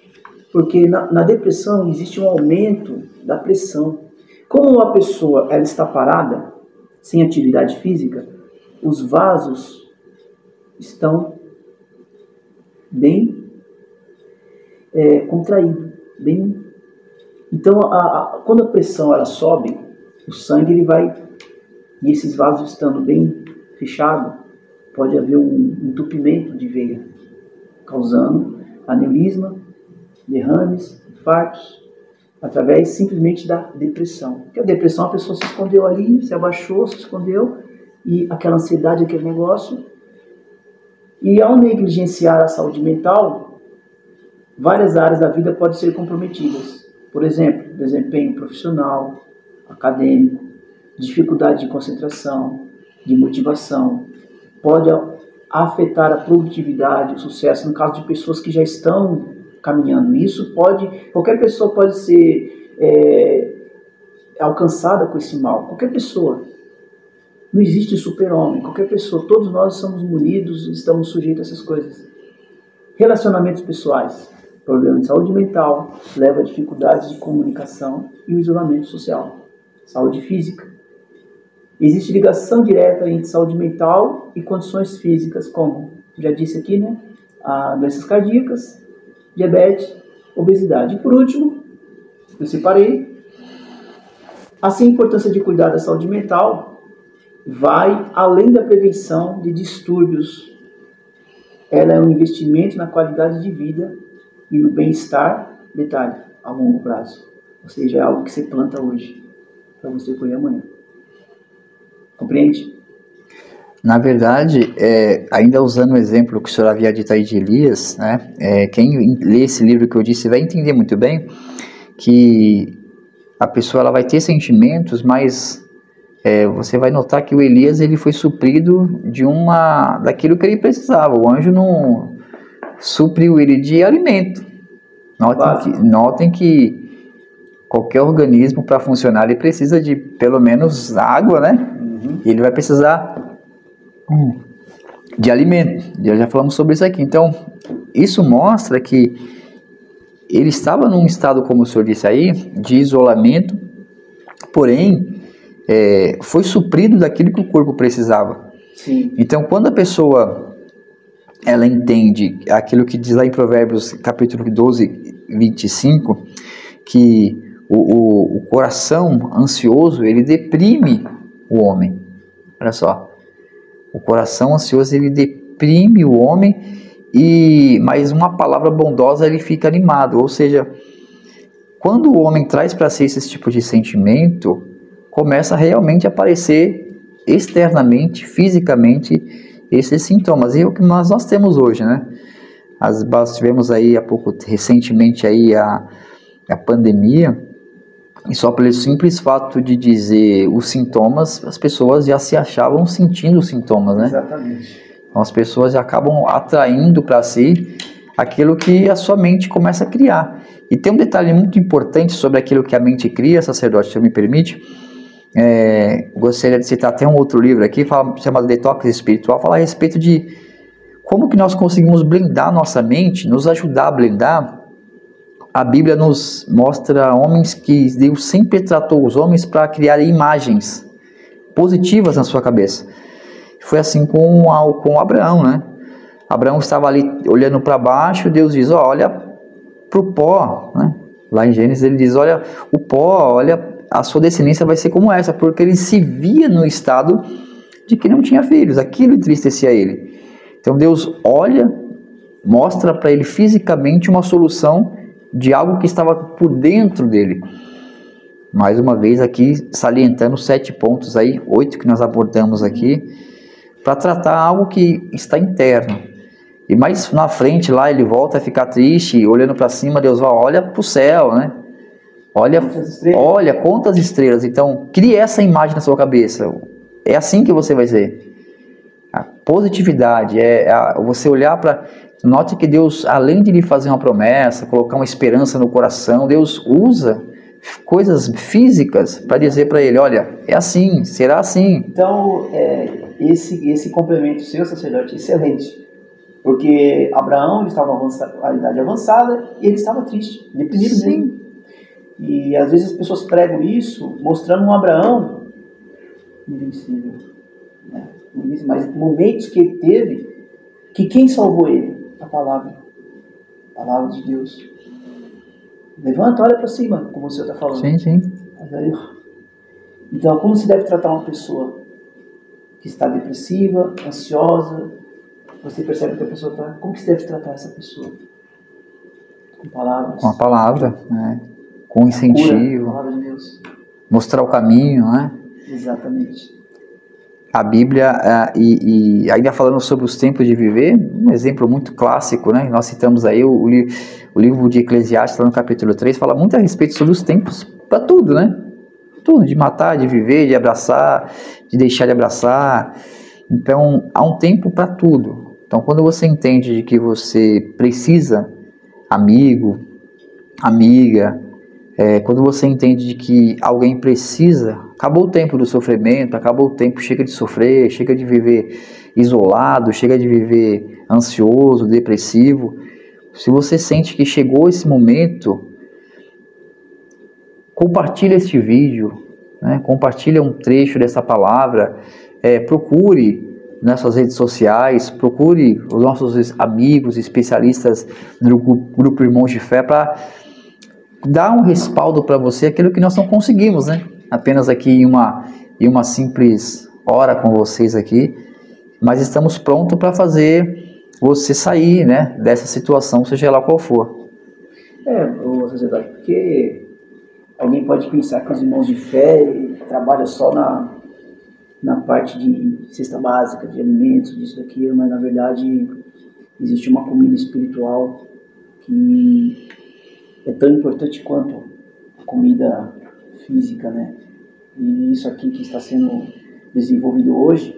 Porque na depressão existe um aumento da pressão. Como a pessoa ela está parada, sem atividade física, os vasos estão bem contraídos. Então, quando a pressão ela sobe, o sangue ele vai, e esses vasos estando bem fechados, pode haver um entupimento de veia, causando aneurisma, derrames, infartos, através simplesmente da depressão. Porque a depressão, a pessoa se escondeu ali, se abaixou, se escondeu, e aquela ansiedade, aquele negócio. E ao negligenciar a saúde mental, várias áreas da vida podem ser comprometidas. Por exemplo, desempenho profissional, acadêmico, dificuldade de concentração, de motivação. Pode afetar a produtividade, o sucesso, no caso de pessoas que já estão caminhando. Isso qualquer pessoa pode ser alcançada com esse mal. Qualquer pessoa. Não existe super-homem. Qualquer pessoa. Todos nós somos munidos e estamos sujeitos a essas coisas. Relacionamentos pessoais. Problema de saúde mental leva a dificuldades de comunicação e o isolamento social. Saúde física. Existe ligação direta entre saúde mental e condições físicas, como já disse aqui, né? Doenças cardíacas, diabetes, obesidade. E por último, eu separei, assim a importância de cuidar da saúde mental vai além da prevenção de distúrbios. Ela é um investimento na qualidade de vida e no bem-estar, detalhe, a longo prazo. Ou seja, é algo que você planta hoje, para você colher amanhã. Compreende? Na verdade, ainda usando o exemplo que o senhor havia dito aí de Elias, né, quem lê esse livro que eu disse vai entender muito bem que a pessoa ela vai ter sentimentos, mas você vai notar que o Elias ele foi suprido daquilo que ele precisava. O anjo não supriu ele de alimento. Notem que qualquer organismo para funcionar ele precisa de pelo menos água, né? Uhum. Ele vai precisar de alimento. Já falamos sobre isso aqui. Então, isso mostra que ele estava num estado, como o senhor disse aí, de isolamento, porém, foi suprido daquilo que o corpo precisava. Sim. Então, quando a pessoa ela entende aquilo que diz lá em Provérbios, capítulo 12, 25, que o coração ansioso, ele deprime o homem. Olha só. O coração ansioso, ele deprime o homem, mas uma palavra bondosa, ele fica animado. Ou seja, quando o homem traz para si esse tipo de sentimento, começa a realmente aparecer externamente, fisicamente, esses sintomas. E é o que nós temos hoje, né? Nós tivemos aí recentemente aí a pandemia, e só pelo simples fato de dizer os sintomas, as pessoas já se achavam sentindo os sintomas, né? Exatamente. Então as pessoas já acabam atraindo para si aquilo que a sua mente começa a criar. E tem um detalhe muito importante sobre aquilo que a mente cria, sacerdote, se me permite. Gostaria de citar até um outro livro aqui, chamado Detox Espiritual, fala a respeito de como que nós conseguimos blindar nossa mente, nos ajudar a blindar a Bíblia nos mostra homens que Deus sempre tratou os homens para criar imagens positivas na sua cabeça. Foi assim com Abraão, né? Abraão estava ali olhando para baixo, Deus diz, olha para o pó, né? Lá em Gênesis ele diz, olha o pó, olha, a sua descendência vai ser como essa, porque ele se via no estado de que não tinha filhos, aquilo entristecia ele. Então Deus olha, mostra para ele fisicamente uma solução de algo que estava por dentro dele. Mais uma vez aqui, salientando 7 pontos aí, 8 que nós abordamos aqui, para tratar algo que está interno. E mais na frente lá ele volta a ficar triste, olhando para cima, Deus vai, olha para o céu, né? Olha, conta as estrelas. Então, crie essa imagem na sua cabeça. É assim que você vai ser. A positividade, você olhar para... Note que Deus, além de lhe fazer uma promessa, colocar uma esperança no coração, Deus usa coisas físicas para dizer para ele, olha, é assim, será assim. Então, esse complemento seu, sacerdote, excelente. Porque Abraão, ele estava a idade avançada e ele estava triste, deprimido mesmo. E às vezes as pessoas pregam isso, mostrando um Abraão invencível, né? Mas momentos que ele teve, que quem salvou ele? A palavra de Deus. Levanta, olha para cima, como o senhor está falando. Sim. Então, como se deve tratar uma pessoa que está depressiva, ansiosa? Você percebe que a pessoa está... Como que se deve tratar essa pessoa? Com palavras. Com a palavra, né? Com incentivo. A palavra de Deus. Mostrar o caminho, né? Exatamente. A Bíblia, e ainda falando sobre os tempos de viver, um exemplo muito clássico, né? Nós citamos aí o livro de Eclesiastes, lá no capítulo 3, fala muito a respeito sobre os tempos para tudo, né? Tudo, de matar, de viver, de abraçar, de deixar de abraçar. Então, há um tempo para tudo. Então, quando você entende de que você precisa, amigo, amiga, quando você entende de que alguém precisa, acabou o tempo do sofrimento, acabou o tempo, chega de sofrer, chega de viver isolado, chega de viver ansioso, depressivo. Se você sente que chegou esse momento, compartilha este vídeo, né? Compartilha um trecho dessa palavra, procure nas suas redes sociais, procure os nossos amigos, especialistas do grupo Irmãos de Fé para dar um respaldo para você, aquilo que nós não conseguimos, né? Apenas aqui em uma simples hora com vocês aqui, mas estamos prontos para fazer você sair, né, dessa situação, seja lá qual for. Sociedade, porque alguém pode pensar que os irmãos de fé trabalham só na parte de cesta básica, de alimentos, disso, daquilo, mas na verdade existe uma comida espiritual que é tão importante quanto a comida física, né? E isso aqui que está sendo desenvolvido hoje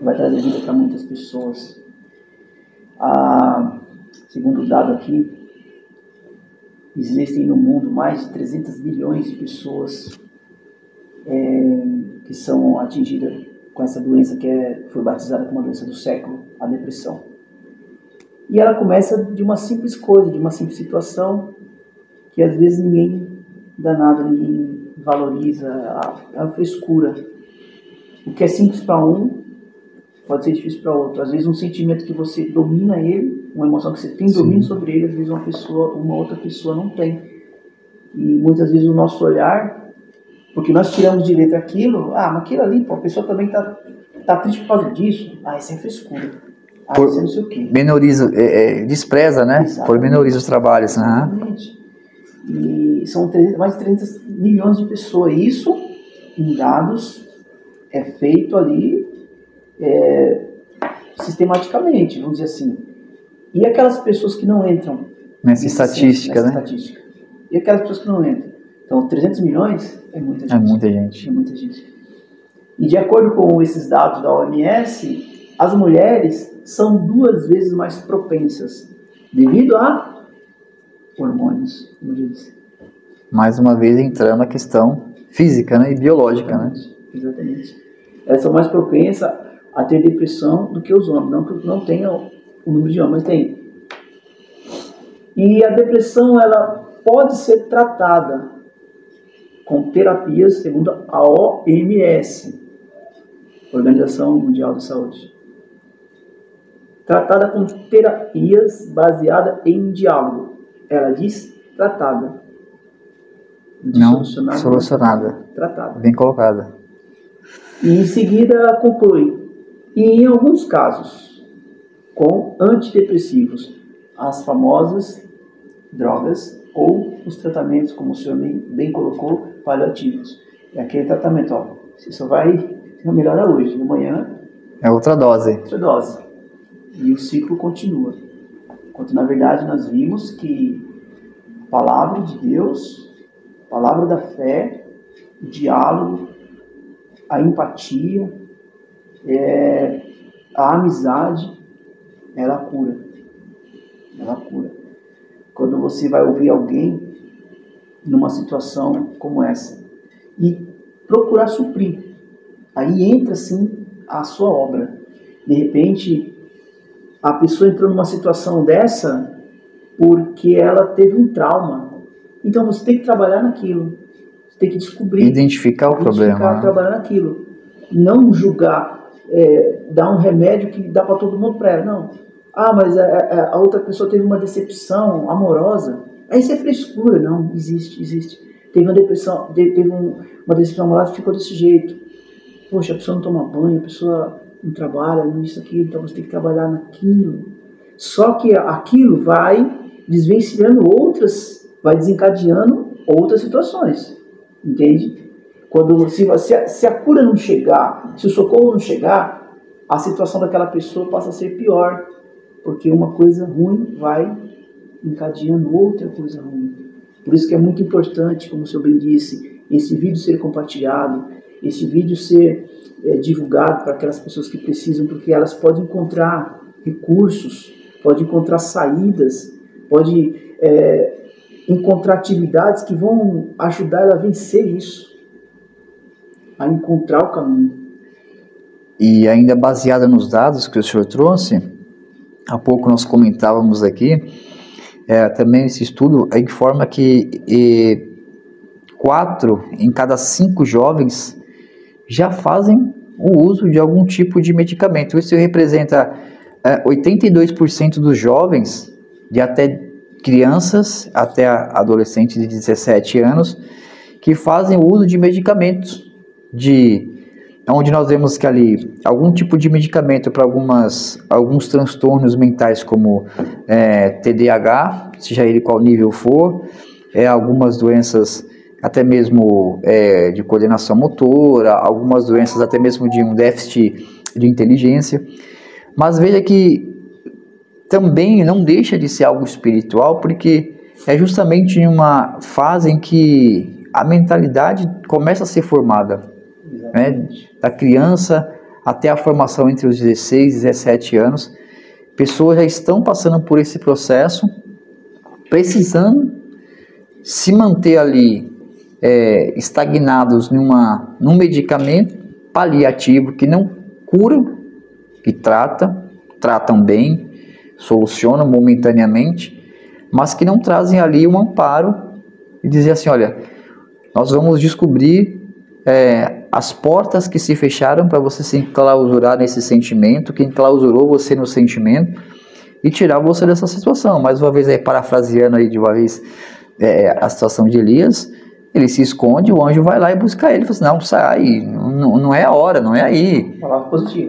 vai trazer vida para muitas pessoas. Segundo o dado aqui, existem no mundo mais de 300 milhões de pessoas que são atingidas com essa doença que foi batizada como a doença do século, a depressão. E ela começa de uma simples coisa, de uma simples situação que às vezes ninguém dá nada, ninguém valoriza, a frescura. O que é simples para um pode ser difícil para outro. Às vezes um sentimento que você domina ele, uma emoção que você tem domínio sobre ele, às vezes uma outra pessoa não tem. E muitas vezes o nosso olhar, porque nós tiramos de letra aquilo, mas aquilo ali, a pessoa também tá triste por causa disso. Isso é frescura. Isso é não sei o quê. Menoriza, despreza, né? Exatamente. Por menoriza os trabalhos. Exatamente. E são mais de 300 milhões de pessoas. Isso, em dados, é feito ali sistematicamente, vamos dizer assim. E aquelas pessoas que não entram nessa estatística, né? Estatística. E aquelas pessoas que não entram. Então, 300 milhões é muita gente. É muita gente. É muita gente. E de acordo com esses dados da OMS, as mulheres são 2 vezes mais propensas devido a hormônios, como eu disse. Mais uma vez entrando na questão física, né, e biológica, Exatamente. Elas são mais propensas a ter depressão do que os homens. Não que não tenham o número de homens, mas tem. E a depressão, ela pode ser tratada com terapias, segundo a OMS, Organização Mundial da Saúde. Tratada com terapias baseadas em diálogo. Ela diz tratada. Não solucionada. Tratada. Bem colocada. E em seguida conclui. E em alguns casos, com antidepressivos, as famosas drogas ou os tratamentos, como o senhor bem colocou, paliativos. É aquele tratamento, ó, você só vai melhorar hoje, amanhã é outra dose. Outra dose. E o ciclo continua. Enquanto na verdade nós vimos que a palavra de Deus, a palavra da fé, o diálogo, a empatia, a amizade, ela cura. Ela cura. Quando você vai ouvir alguém numa situação como essa e procurar suprir, aí entra sim a sua obra. De repente, a pessoa entrou numa situação dessa porque ela teve um trauma. Então você tem que trabalhar naquilo. Você tem que descobrir. Identificar o problema. Trabalhar naquilo. Não julgar, dar um remédio que dá para todo mundo para ela. Não. Ah, mas a outra pessoa teve uma decepção amorosa. Aí isso é frescura. Não, existe. Teve uma depressão, uma decepção amorosa e ficou desse jeito. Poxa, a pessoa não toma banho, a pessoa não trabalha, nisso aqui, então você tem que trabalhar naquilo. Só que aquilo vai desvencilhando vai desencadeando outras situações. Entende? Se a cura não chegar, se o socorro não chegar, a situação daquela pessoa passa a ser pior. Porque uma coisa ruim vai encadeando outra coisa ruim. Por isso que é muito importante, como o senhor bem disse, esse vídeo ser compartilhado, esse vídeo ser divulgado para aquelas pessoas que precisam, porque elas podem encontrar recursos, podem encontrar saídas, podem encontrar atividades que vão ajudar ela a vencer isso, a encontrar o caminho. E ainda baseada nos dados que o senhor trouxe, há pouco nós comentávamos aqui, também esse estudo informa que 4 em cada 5 jovens já fazem o uso de algum tipo de medicamento. Isso representa 82% dos jovens, de até crianças até adolescentes de 17 anos, que fazem o uso de medicamentos, onde nós vemos que ali algum tipo de medicamento para alguns transtornos mentais, como TDAH, seja ele qual nível for, algumas doenças até mesmo de coordenação motora, algumas doenças até mesmo de um déficit de inteligência. Mas veja que também não deixa de ser algo espiritual, porque é justamente em uma fase em que a mentalidade começa a ser formada, né? Da criança até a formação entre os 16 e 17 anos, pessoas já estão passando por esse processo, precisando se manter ali estagnados num medicamento paliativo que não cura, que tratam bem, solucionam momentaneamente, mas que não trazem ali um amparo e dizer assim, olha, nós vamos descobrir as portas que se fecharam para você se enclausurar nesse sentimento, que enclausurou você no sentimento e tirar você dessa situação. Mais uma vez, parafraseando aí de uma vez a situação de Elias, ele se esconde, o anjo vai lá e busca ele, fala assim, não, sai, não é a hora, não é aí. Palavra positiva.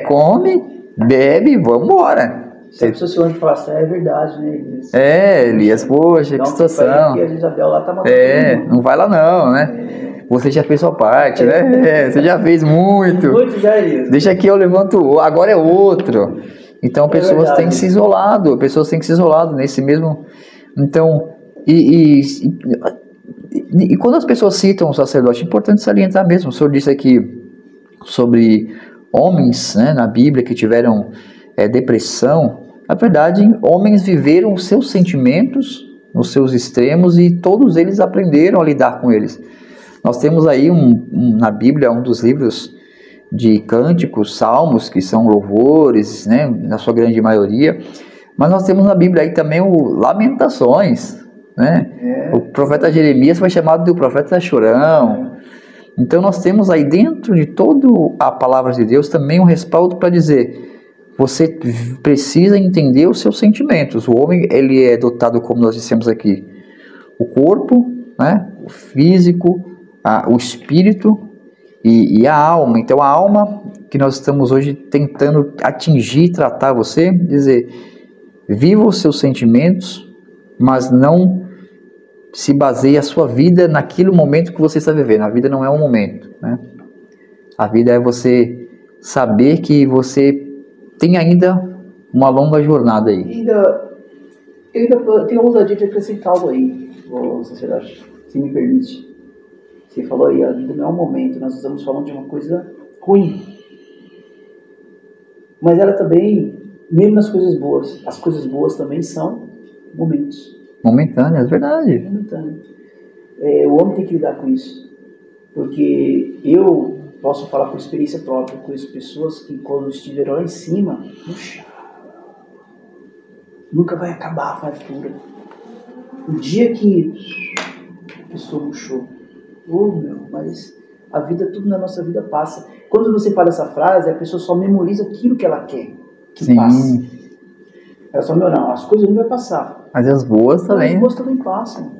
Come, bebe, vamos embora. Se a pessoa se onde falar assim, é verdade, né, Elias? Elias, poxa, que situação. Que a Isabel lá tá matando não vai lá não, né? Você já fez sua parte, né? Você já fez muito. Muito já, Elias. Deixa aqui, eu levanto, agora é outro. Então, pessoas têm que se isolado, nesse mesmo... Então, e quando as pessoas citam o sacerdote, é importante salientar mesmo, o senhor disse aqui sobre homens, né, na Bíblia que tiveram depressão. Na verdade, homens viveram os seus sentimentos nos seus extremos e todos eles aprenderam a lidar com eles. Nós temos aí na Bíblia um dos livros de cânticos, salmos, que são louvores, né, na sua grande maioria, Mas nós temos na Bíblia aí também o Lamentações, né? O profeta Jeremias foi chamado de o profeta chorão. Então nós temos aí dentro de toda a palavra de Deus também um respaldo para dizer: você precisa entender os seus sentimentos. O homem, ele é dotado, como nós dissemos aqui, o corpo, né? O físico, o espírito e a alma. Então a alma que nós estamos hoje tentando atingir, tratar você, dizer: viva os seus sentimentos, mas não se baseie a sua vida naquele momento que você está vivendo. A vida não é um momento, né? A vida é você saber que você tem ainda uma longa jornada aí. Eu ainda tenho a ousadia de acrescentar algo aí, sociedade, se me permite. Você falou aí, a vida não é um momento, nós estamos falando de uma coisa ruim. Mas ela também, mesmo nas coisas boas, as coisas boas também são momentos. Momentâneas, é verdade. Momentâneas. O homem tem que lidar com isso. Porque eu posso falar por experiência própria, conheço pessoas que quando estiveram lá em cima, puxa, nunca vai acabar a fartura. O dia que a pessoa murchou, mas a vida, tudo na nossa vida passa. Quando você fala essa frase, a pessoa só memoriza aquilo que ela quer que passe. Ela só, não, as coisas não vão passar. Mas as boas também. As boas também passam.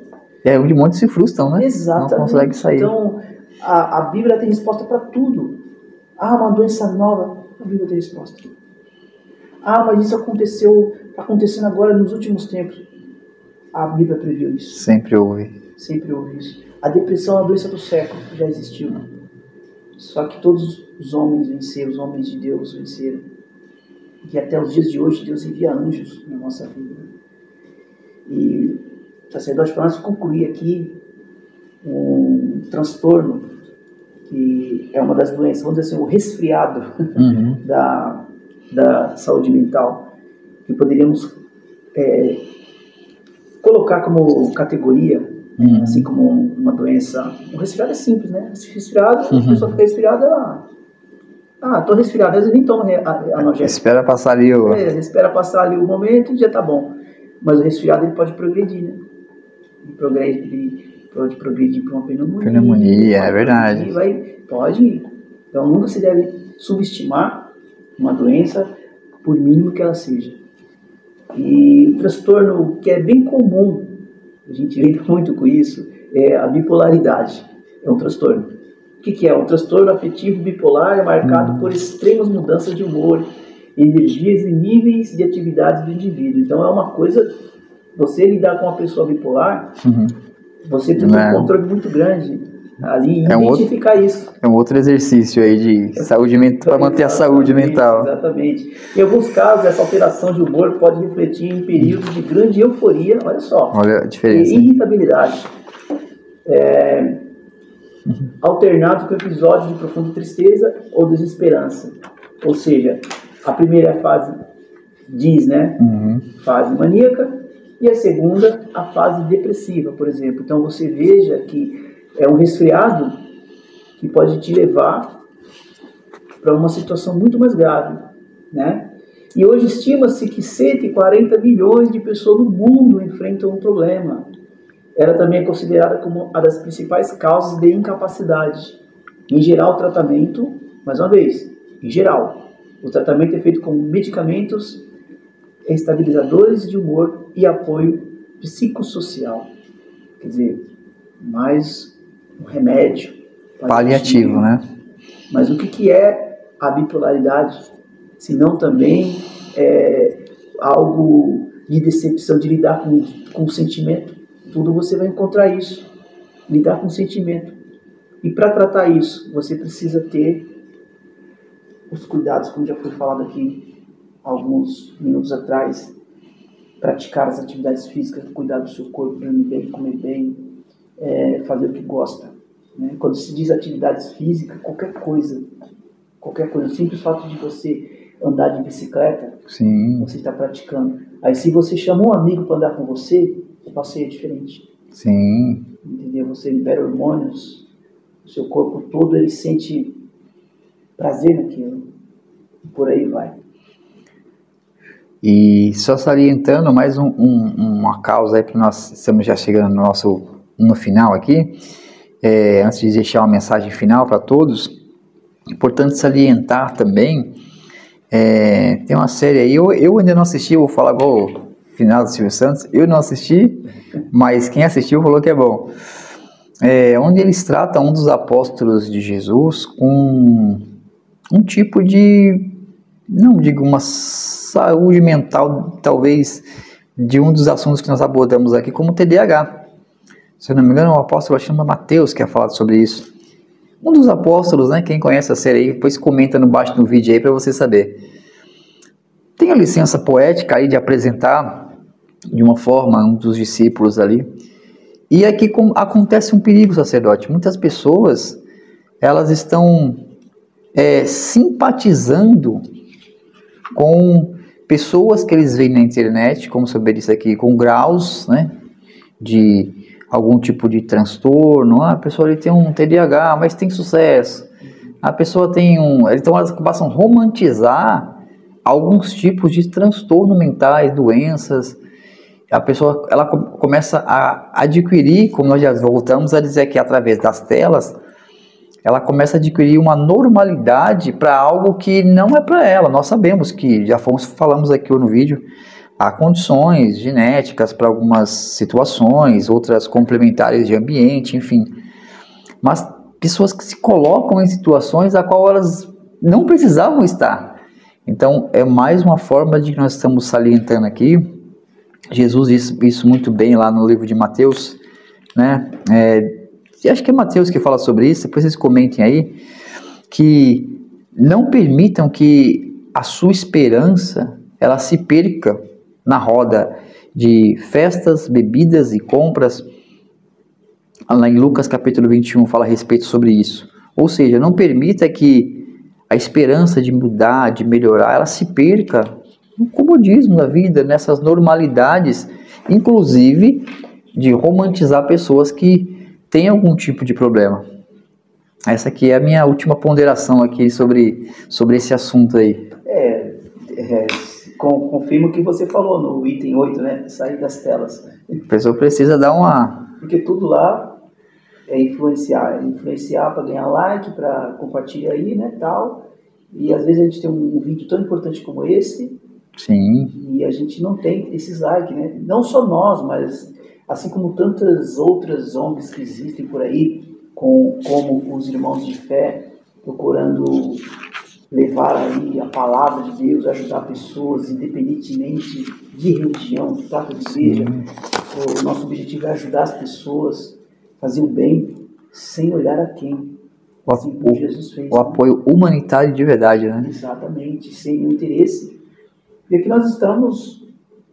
E aí de monte se frustram, né? Exatamente. Não consegue sair. Então, a Bíblia tem resposta para tudo. Uma doença nova, a Bíblia tem resposta. Mas isso está acontecendo agora nos últimos tempos. A Bíblia previu isso. Sempre houve isso. A depressão é uma doença do século, já existiu. Só que todos os homens venceram, os homens de Deus venceram. E até os dias de hoje Deus envia anjos na nossa vida. E, sacerdote, para nós concluir aqui, um transtorno que é uma das doenças, vamos dizer assim, o resfriado da saúde mental, que poderíamos colocar como categoria, assim como uma doença. Um resfriado é simples, né? Resfriado, a pessoa fica resfriada, tô resfriado, às vezes nem toma analgésico. Espera passar ali o momento e já tá bom. Mas o resfriado ele pode progredir, né? Ele pode progredir para uma pneumonia. Pneumonia, é verdade. Pode ir. Então nunca se deve subestimar uma doença, por mínimo que ela seja. E o transtorno que é bem comum, a gente lida muito com isso, é a bipolaridade. É um transtorno. O que é? Um transtorno afetivo bipolar é marcado por extremas mudanças de humor, energias e níveis de atividades do indivíduo. Então é uma coisa, você lidar com uma pessoa bipolar, você tem um controle muito grande ali, identificar isso. É um outro exercício aí de saúde mental, para manter a saúde mental. Exatamente. Em alguns casos, essa alteração de humor pode refletir em períodos de grande euforia, olha só, olha a diferença. E irritabilidade, alternado com episódios de profunda tristeza ou desesperança. Ou seja, a primeira fase fase maníaca, e a segunda, a fase depressiva, por exemplo. Então você veja que é um resfriado que pode te levar para uma situação muito mais grave, né? E hoje estima-se que 140 milhões de pessoas no mundo enfrentam um problema. Ela também é considerada como uma das principais causas de incapacidade. Em geral, o tratamento, mais uma vez, em geral, o tratamento é feito com medicamentos, estabilizadores de humor e apoio psicossocial. Quer dizer, mais um remédio paliativo, né? Mas o que é a bipolaridade? Se não também algo de decepção, de lidar com o sentimento. Tudo você vai encontrar isso. Lidar com o sentimento. E para tratar isso, você precisa ter os cuidados, como já foi falado aqui alguns minutos atrás. Praticar as atividades físicas, cuidar do seu corpo, dormir bem, comer bem, fazer o que gosta. Né? Quando se diz atividades físicas, qualquer coisa, o simples fato de você andar de bicicleta, sim, você está praticando. Aí se você chama um amigo para andar com você, o passeio é diferente. Sim. Entendeu? Você libera hormônios, o seu corpo todo ele sente prazer naquilo. E por aí vai. E só salientando mais uma causa aí, para nós estamos já chegando no final aqui, antes de deixar uma mensagem final para todos, importante salientar também, tem uma série aí, eu ainda não assisti, vou falar igual o final do Silvio Santos, eu não assisti, mas quem assistiu falou que é bom, onde eles tratam um dos apóstolos de Jesus com um tipo de, não digo uma saúde mental, talvez, de um dos assuntos que nós abordamos aqui, como TDAH. Se eu não me engano, o apóstolo chama Mateus, que é falado sobre isso. Um dos apóstolos, né, quem conhece a série aí, depois comenta embaixo do vídeo aí para você saber. Tem a licença poética aí de apresentar de uma forma um dos discípulos ali. E aqui acontece um perigo, sacerdote. Muitas pessoas, elas estão simpatizando com pessoas que eles veem na internet, como saber isso aqui, com graus, né, de algum tipo de transtorno. A pessoa tem um TDAH, mas tem sucesso. A pessoa tem então elas passam a romantizar alguns tipos de transtorno mentais, doenças. A pessoa ela começa a adquirir, como nós já voltamos a dizer aqui através das telas, ela começa a adquirir uma normalidade para algo que não é para ela. Nós sabemos que, falamos aqui no vídeo, há condições genéticas para algumas situações, outras complementares de ambiente, enfim. Mas pessoas que se colocam em situações a qual elas não precisavam estar. Então, é mais uma forma de que nós estamos salientando aqui. Jesus disse isso muito bem lá no livro de Mateus, né? Acho que é Mateus que fala sobre isso, depois vocês comentem aí, que não permitam que a sua esperança ela se perca na roda de festas, bebidas e compras. Lá em Lucas capítulo 21 fala a respeito sobre isso. Ou seja, não permita que a esperança de mudar, de melhorar, ela se perca no comodismo da vida, nessas normalidades, inclusive de romantizar pessoas que têm algum tipo de problema. Essa aqui é a minha última ponderação aqui sobre esse assunto aí. Confirmo o que você falou no item 8, né? Sair das telas. A pessoa precisa dar uma... Porque tudo lá é influenciar para ganhar like, para compartilhar aí, né, tal. E às vezes a gente tem um vídeo tão importante como esse. Sim. E a gente não tem esses likes, né? Não só nós, mas assim como tantas outras ONGs que existem por aí, como os irmãos de fé, procurando levar aí a palavra de Deus, ajudar pessoas, independentemente de religião, de placa de igreja. O nosso objetivo é ajudar as pessoas, fazer o bem, sem olhar a quem. Assim como Jesus fez. O apoio humanitário de verdade, né? Exatamente, sem nenhum interesse. E aqui nós estamos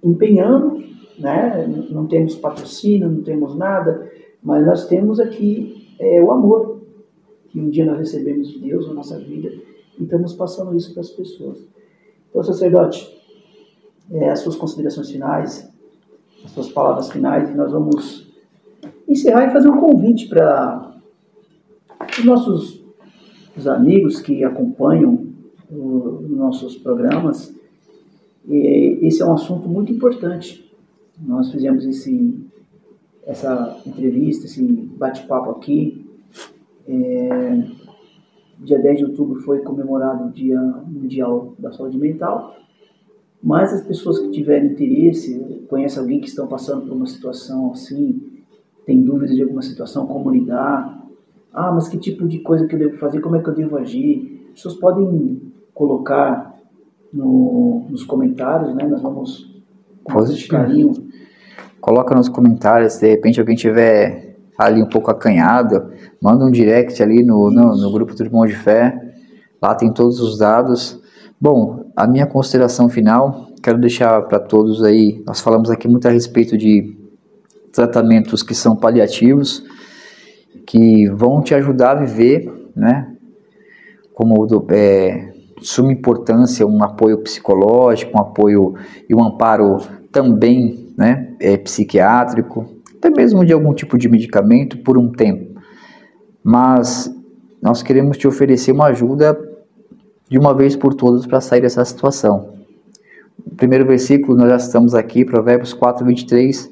empenhando, né? Não temos patrocínio, não temos nada, mas nós temos aqui o amor, que um dia nós recebemos de Deus na nossa vida, e estamos passando isso para as pessoas. Então, sacerdote, as suas considerações finais, as suas palavras finais, e nós vamos encerrar e fazer um convite para os nossos amigos que acompanham os nossos programas. Esse é um assunto muito importante. Nós fizemos essa entrevista, esse bate-papo aqui. Dia 10 de outubro foi comemorado o Dia Mundial da Saúde Mental, mas as pessoas que tiverem interesse, conhecem alguém que estão passando por uma situação assim, tem dúvidas de alguma situação, como lidar, mas que tipo de coisa que eu devo fazer, como é que eu devo agir, as pessoas podem colocar nos comentários, né? Nós vamos com bastante carinho. Coloca nos comentários, de repente alguém tiver ali um pouco acanhado, manda um direct ali no grupo do Irmão de Fé, lá tem todos os dados. Bom, a minha consideração final, quero deixar para todos aí, nós falamos aqui muito a respeito de tratamentos que são paliativos, que vão te ajudar a viver, né, como suma importância, um apoio psicológico, um apoio e um amparo também, né, psiquiátrico, até mesmo de algum tipo de medicamento por um tempo. Mas nós queremos te oferecer uma ajuda de uma vez por todas para sair dessa situação. O primeiro versículo, nós já estamos aqui, Provérbios 4, 23.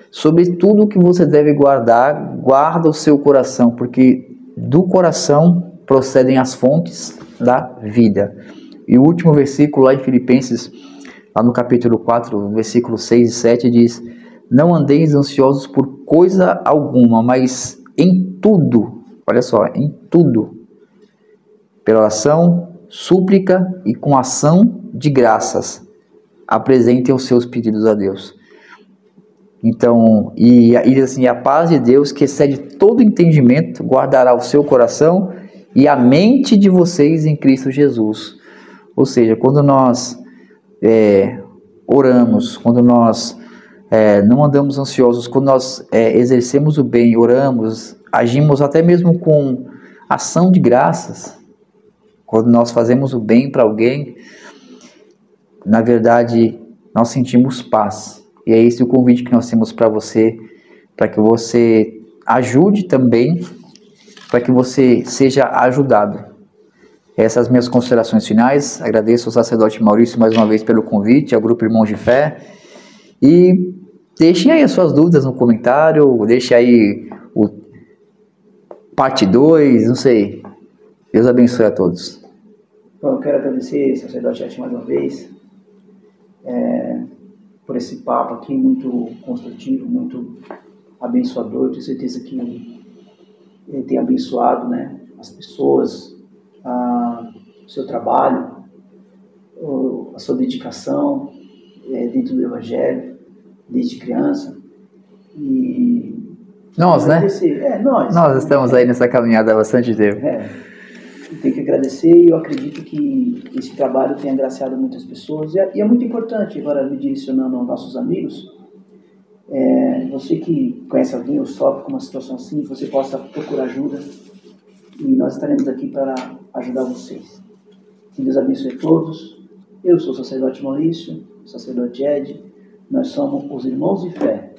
Sobre tudo que você deve guardar, guarda o seu coração, porque do coração procedem as fontes da vida. E o último versículo lá em Filipenses, lá no capítulo 4, versículos 6 e 7, diz: não andeis ansiosos por coisa alguma, mas em tudo, olha só, em tudo, pela oração, súplica e com ação de graças, apresentem os seus pedidos a Deus. Então, assim, a paz de Deus, que excede todo entendimento, guardará o seu coração e a mente de vocês em Cristo Jesus. Ou seja, quando nós oramos, quando nós não andamos ansiosos, quando nós exercemos o bem, oramos, agimos até mesmo com ação de graças, quando nós fazemos o bem para alguém, na verdade, nós sentimos paz. E é esse o convite que nós temos para você, para que você ajude também, para que você seja ajudado. Essas minhas considerações finais. Agradeço ao sacerdote Maurício mais uma vez pelo convite, ao Grupo Irmãos de Fé. E deixem aí as suas dúvidas no comentário, deixem aí o parte 2, não sei. Deus abençoe a todos. Bom, eu quero agradecer, sacerdote Eti, mais uma vez, por esse papo aqui muito construtivo, muito abençoador. Tenho certeza que ele tem abençoado, né, as pessoas, o seu trabalho, a sua dedicação dentro do Evangelho, desde criança. E nós, né? Nós estamos aí nessa caminhada há bastante tempo. Tenho que agradecer, e eu acredito que esse trabalho tem agraciado muitas pessoas, e é muito importante, agora me direcionando aos nossos amigos, você que conhece alguém ou sofre com uma situação assim, você possa procurar ajuda, e nós estaremos aqui para ajudar vocês. Que Deus abençoe a todos. Eu sou o sacerdote Maurício, sacerdote Ed, nós somos os Irmãos de Fé,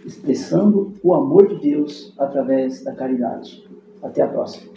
expressando o amor de Deus através da caridade. Até a próxima.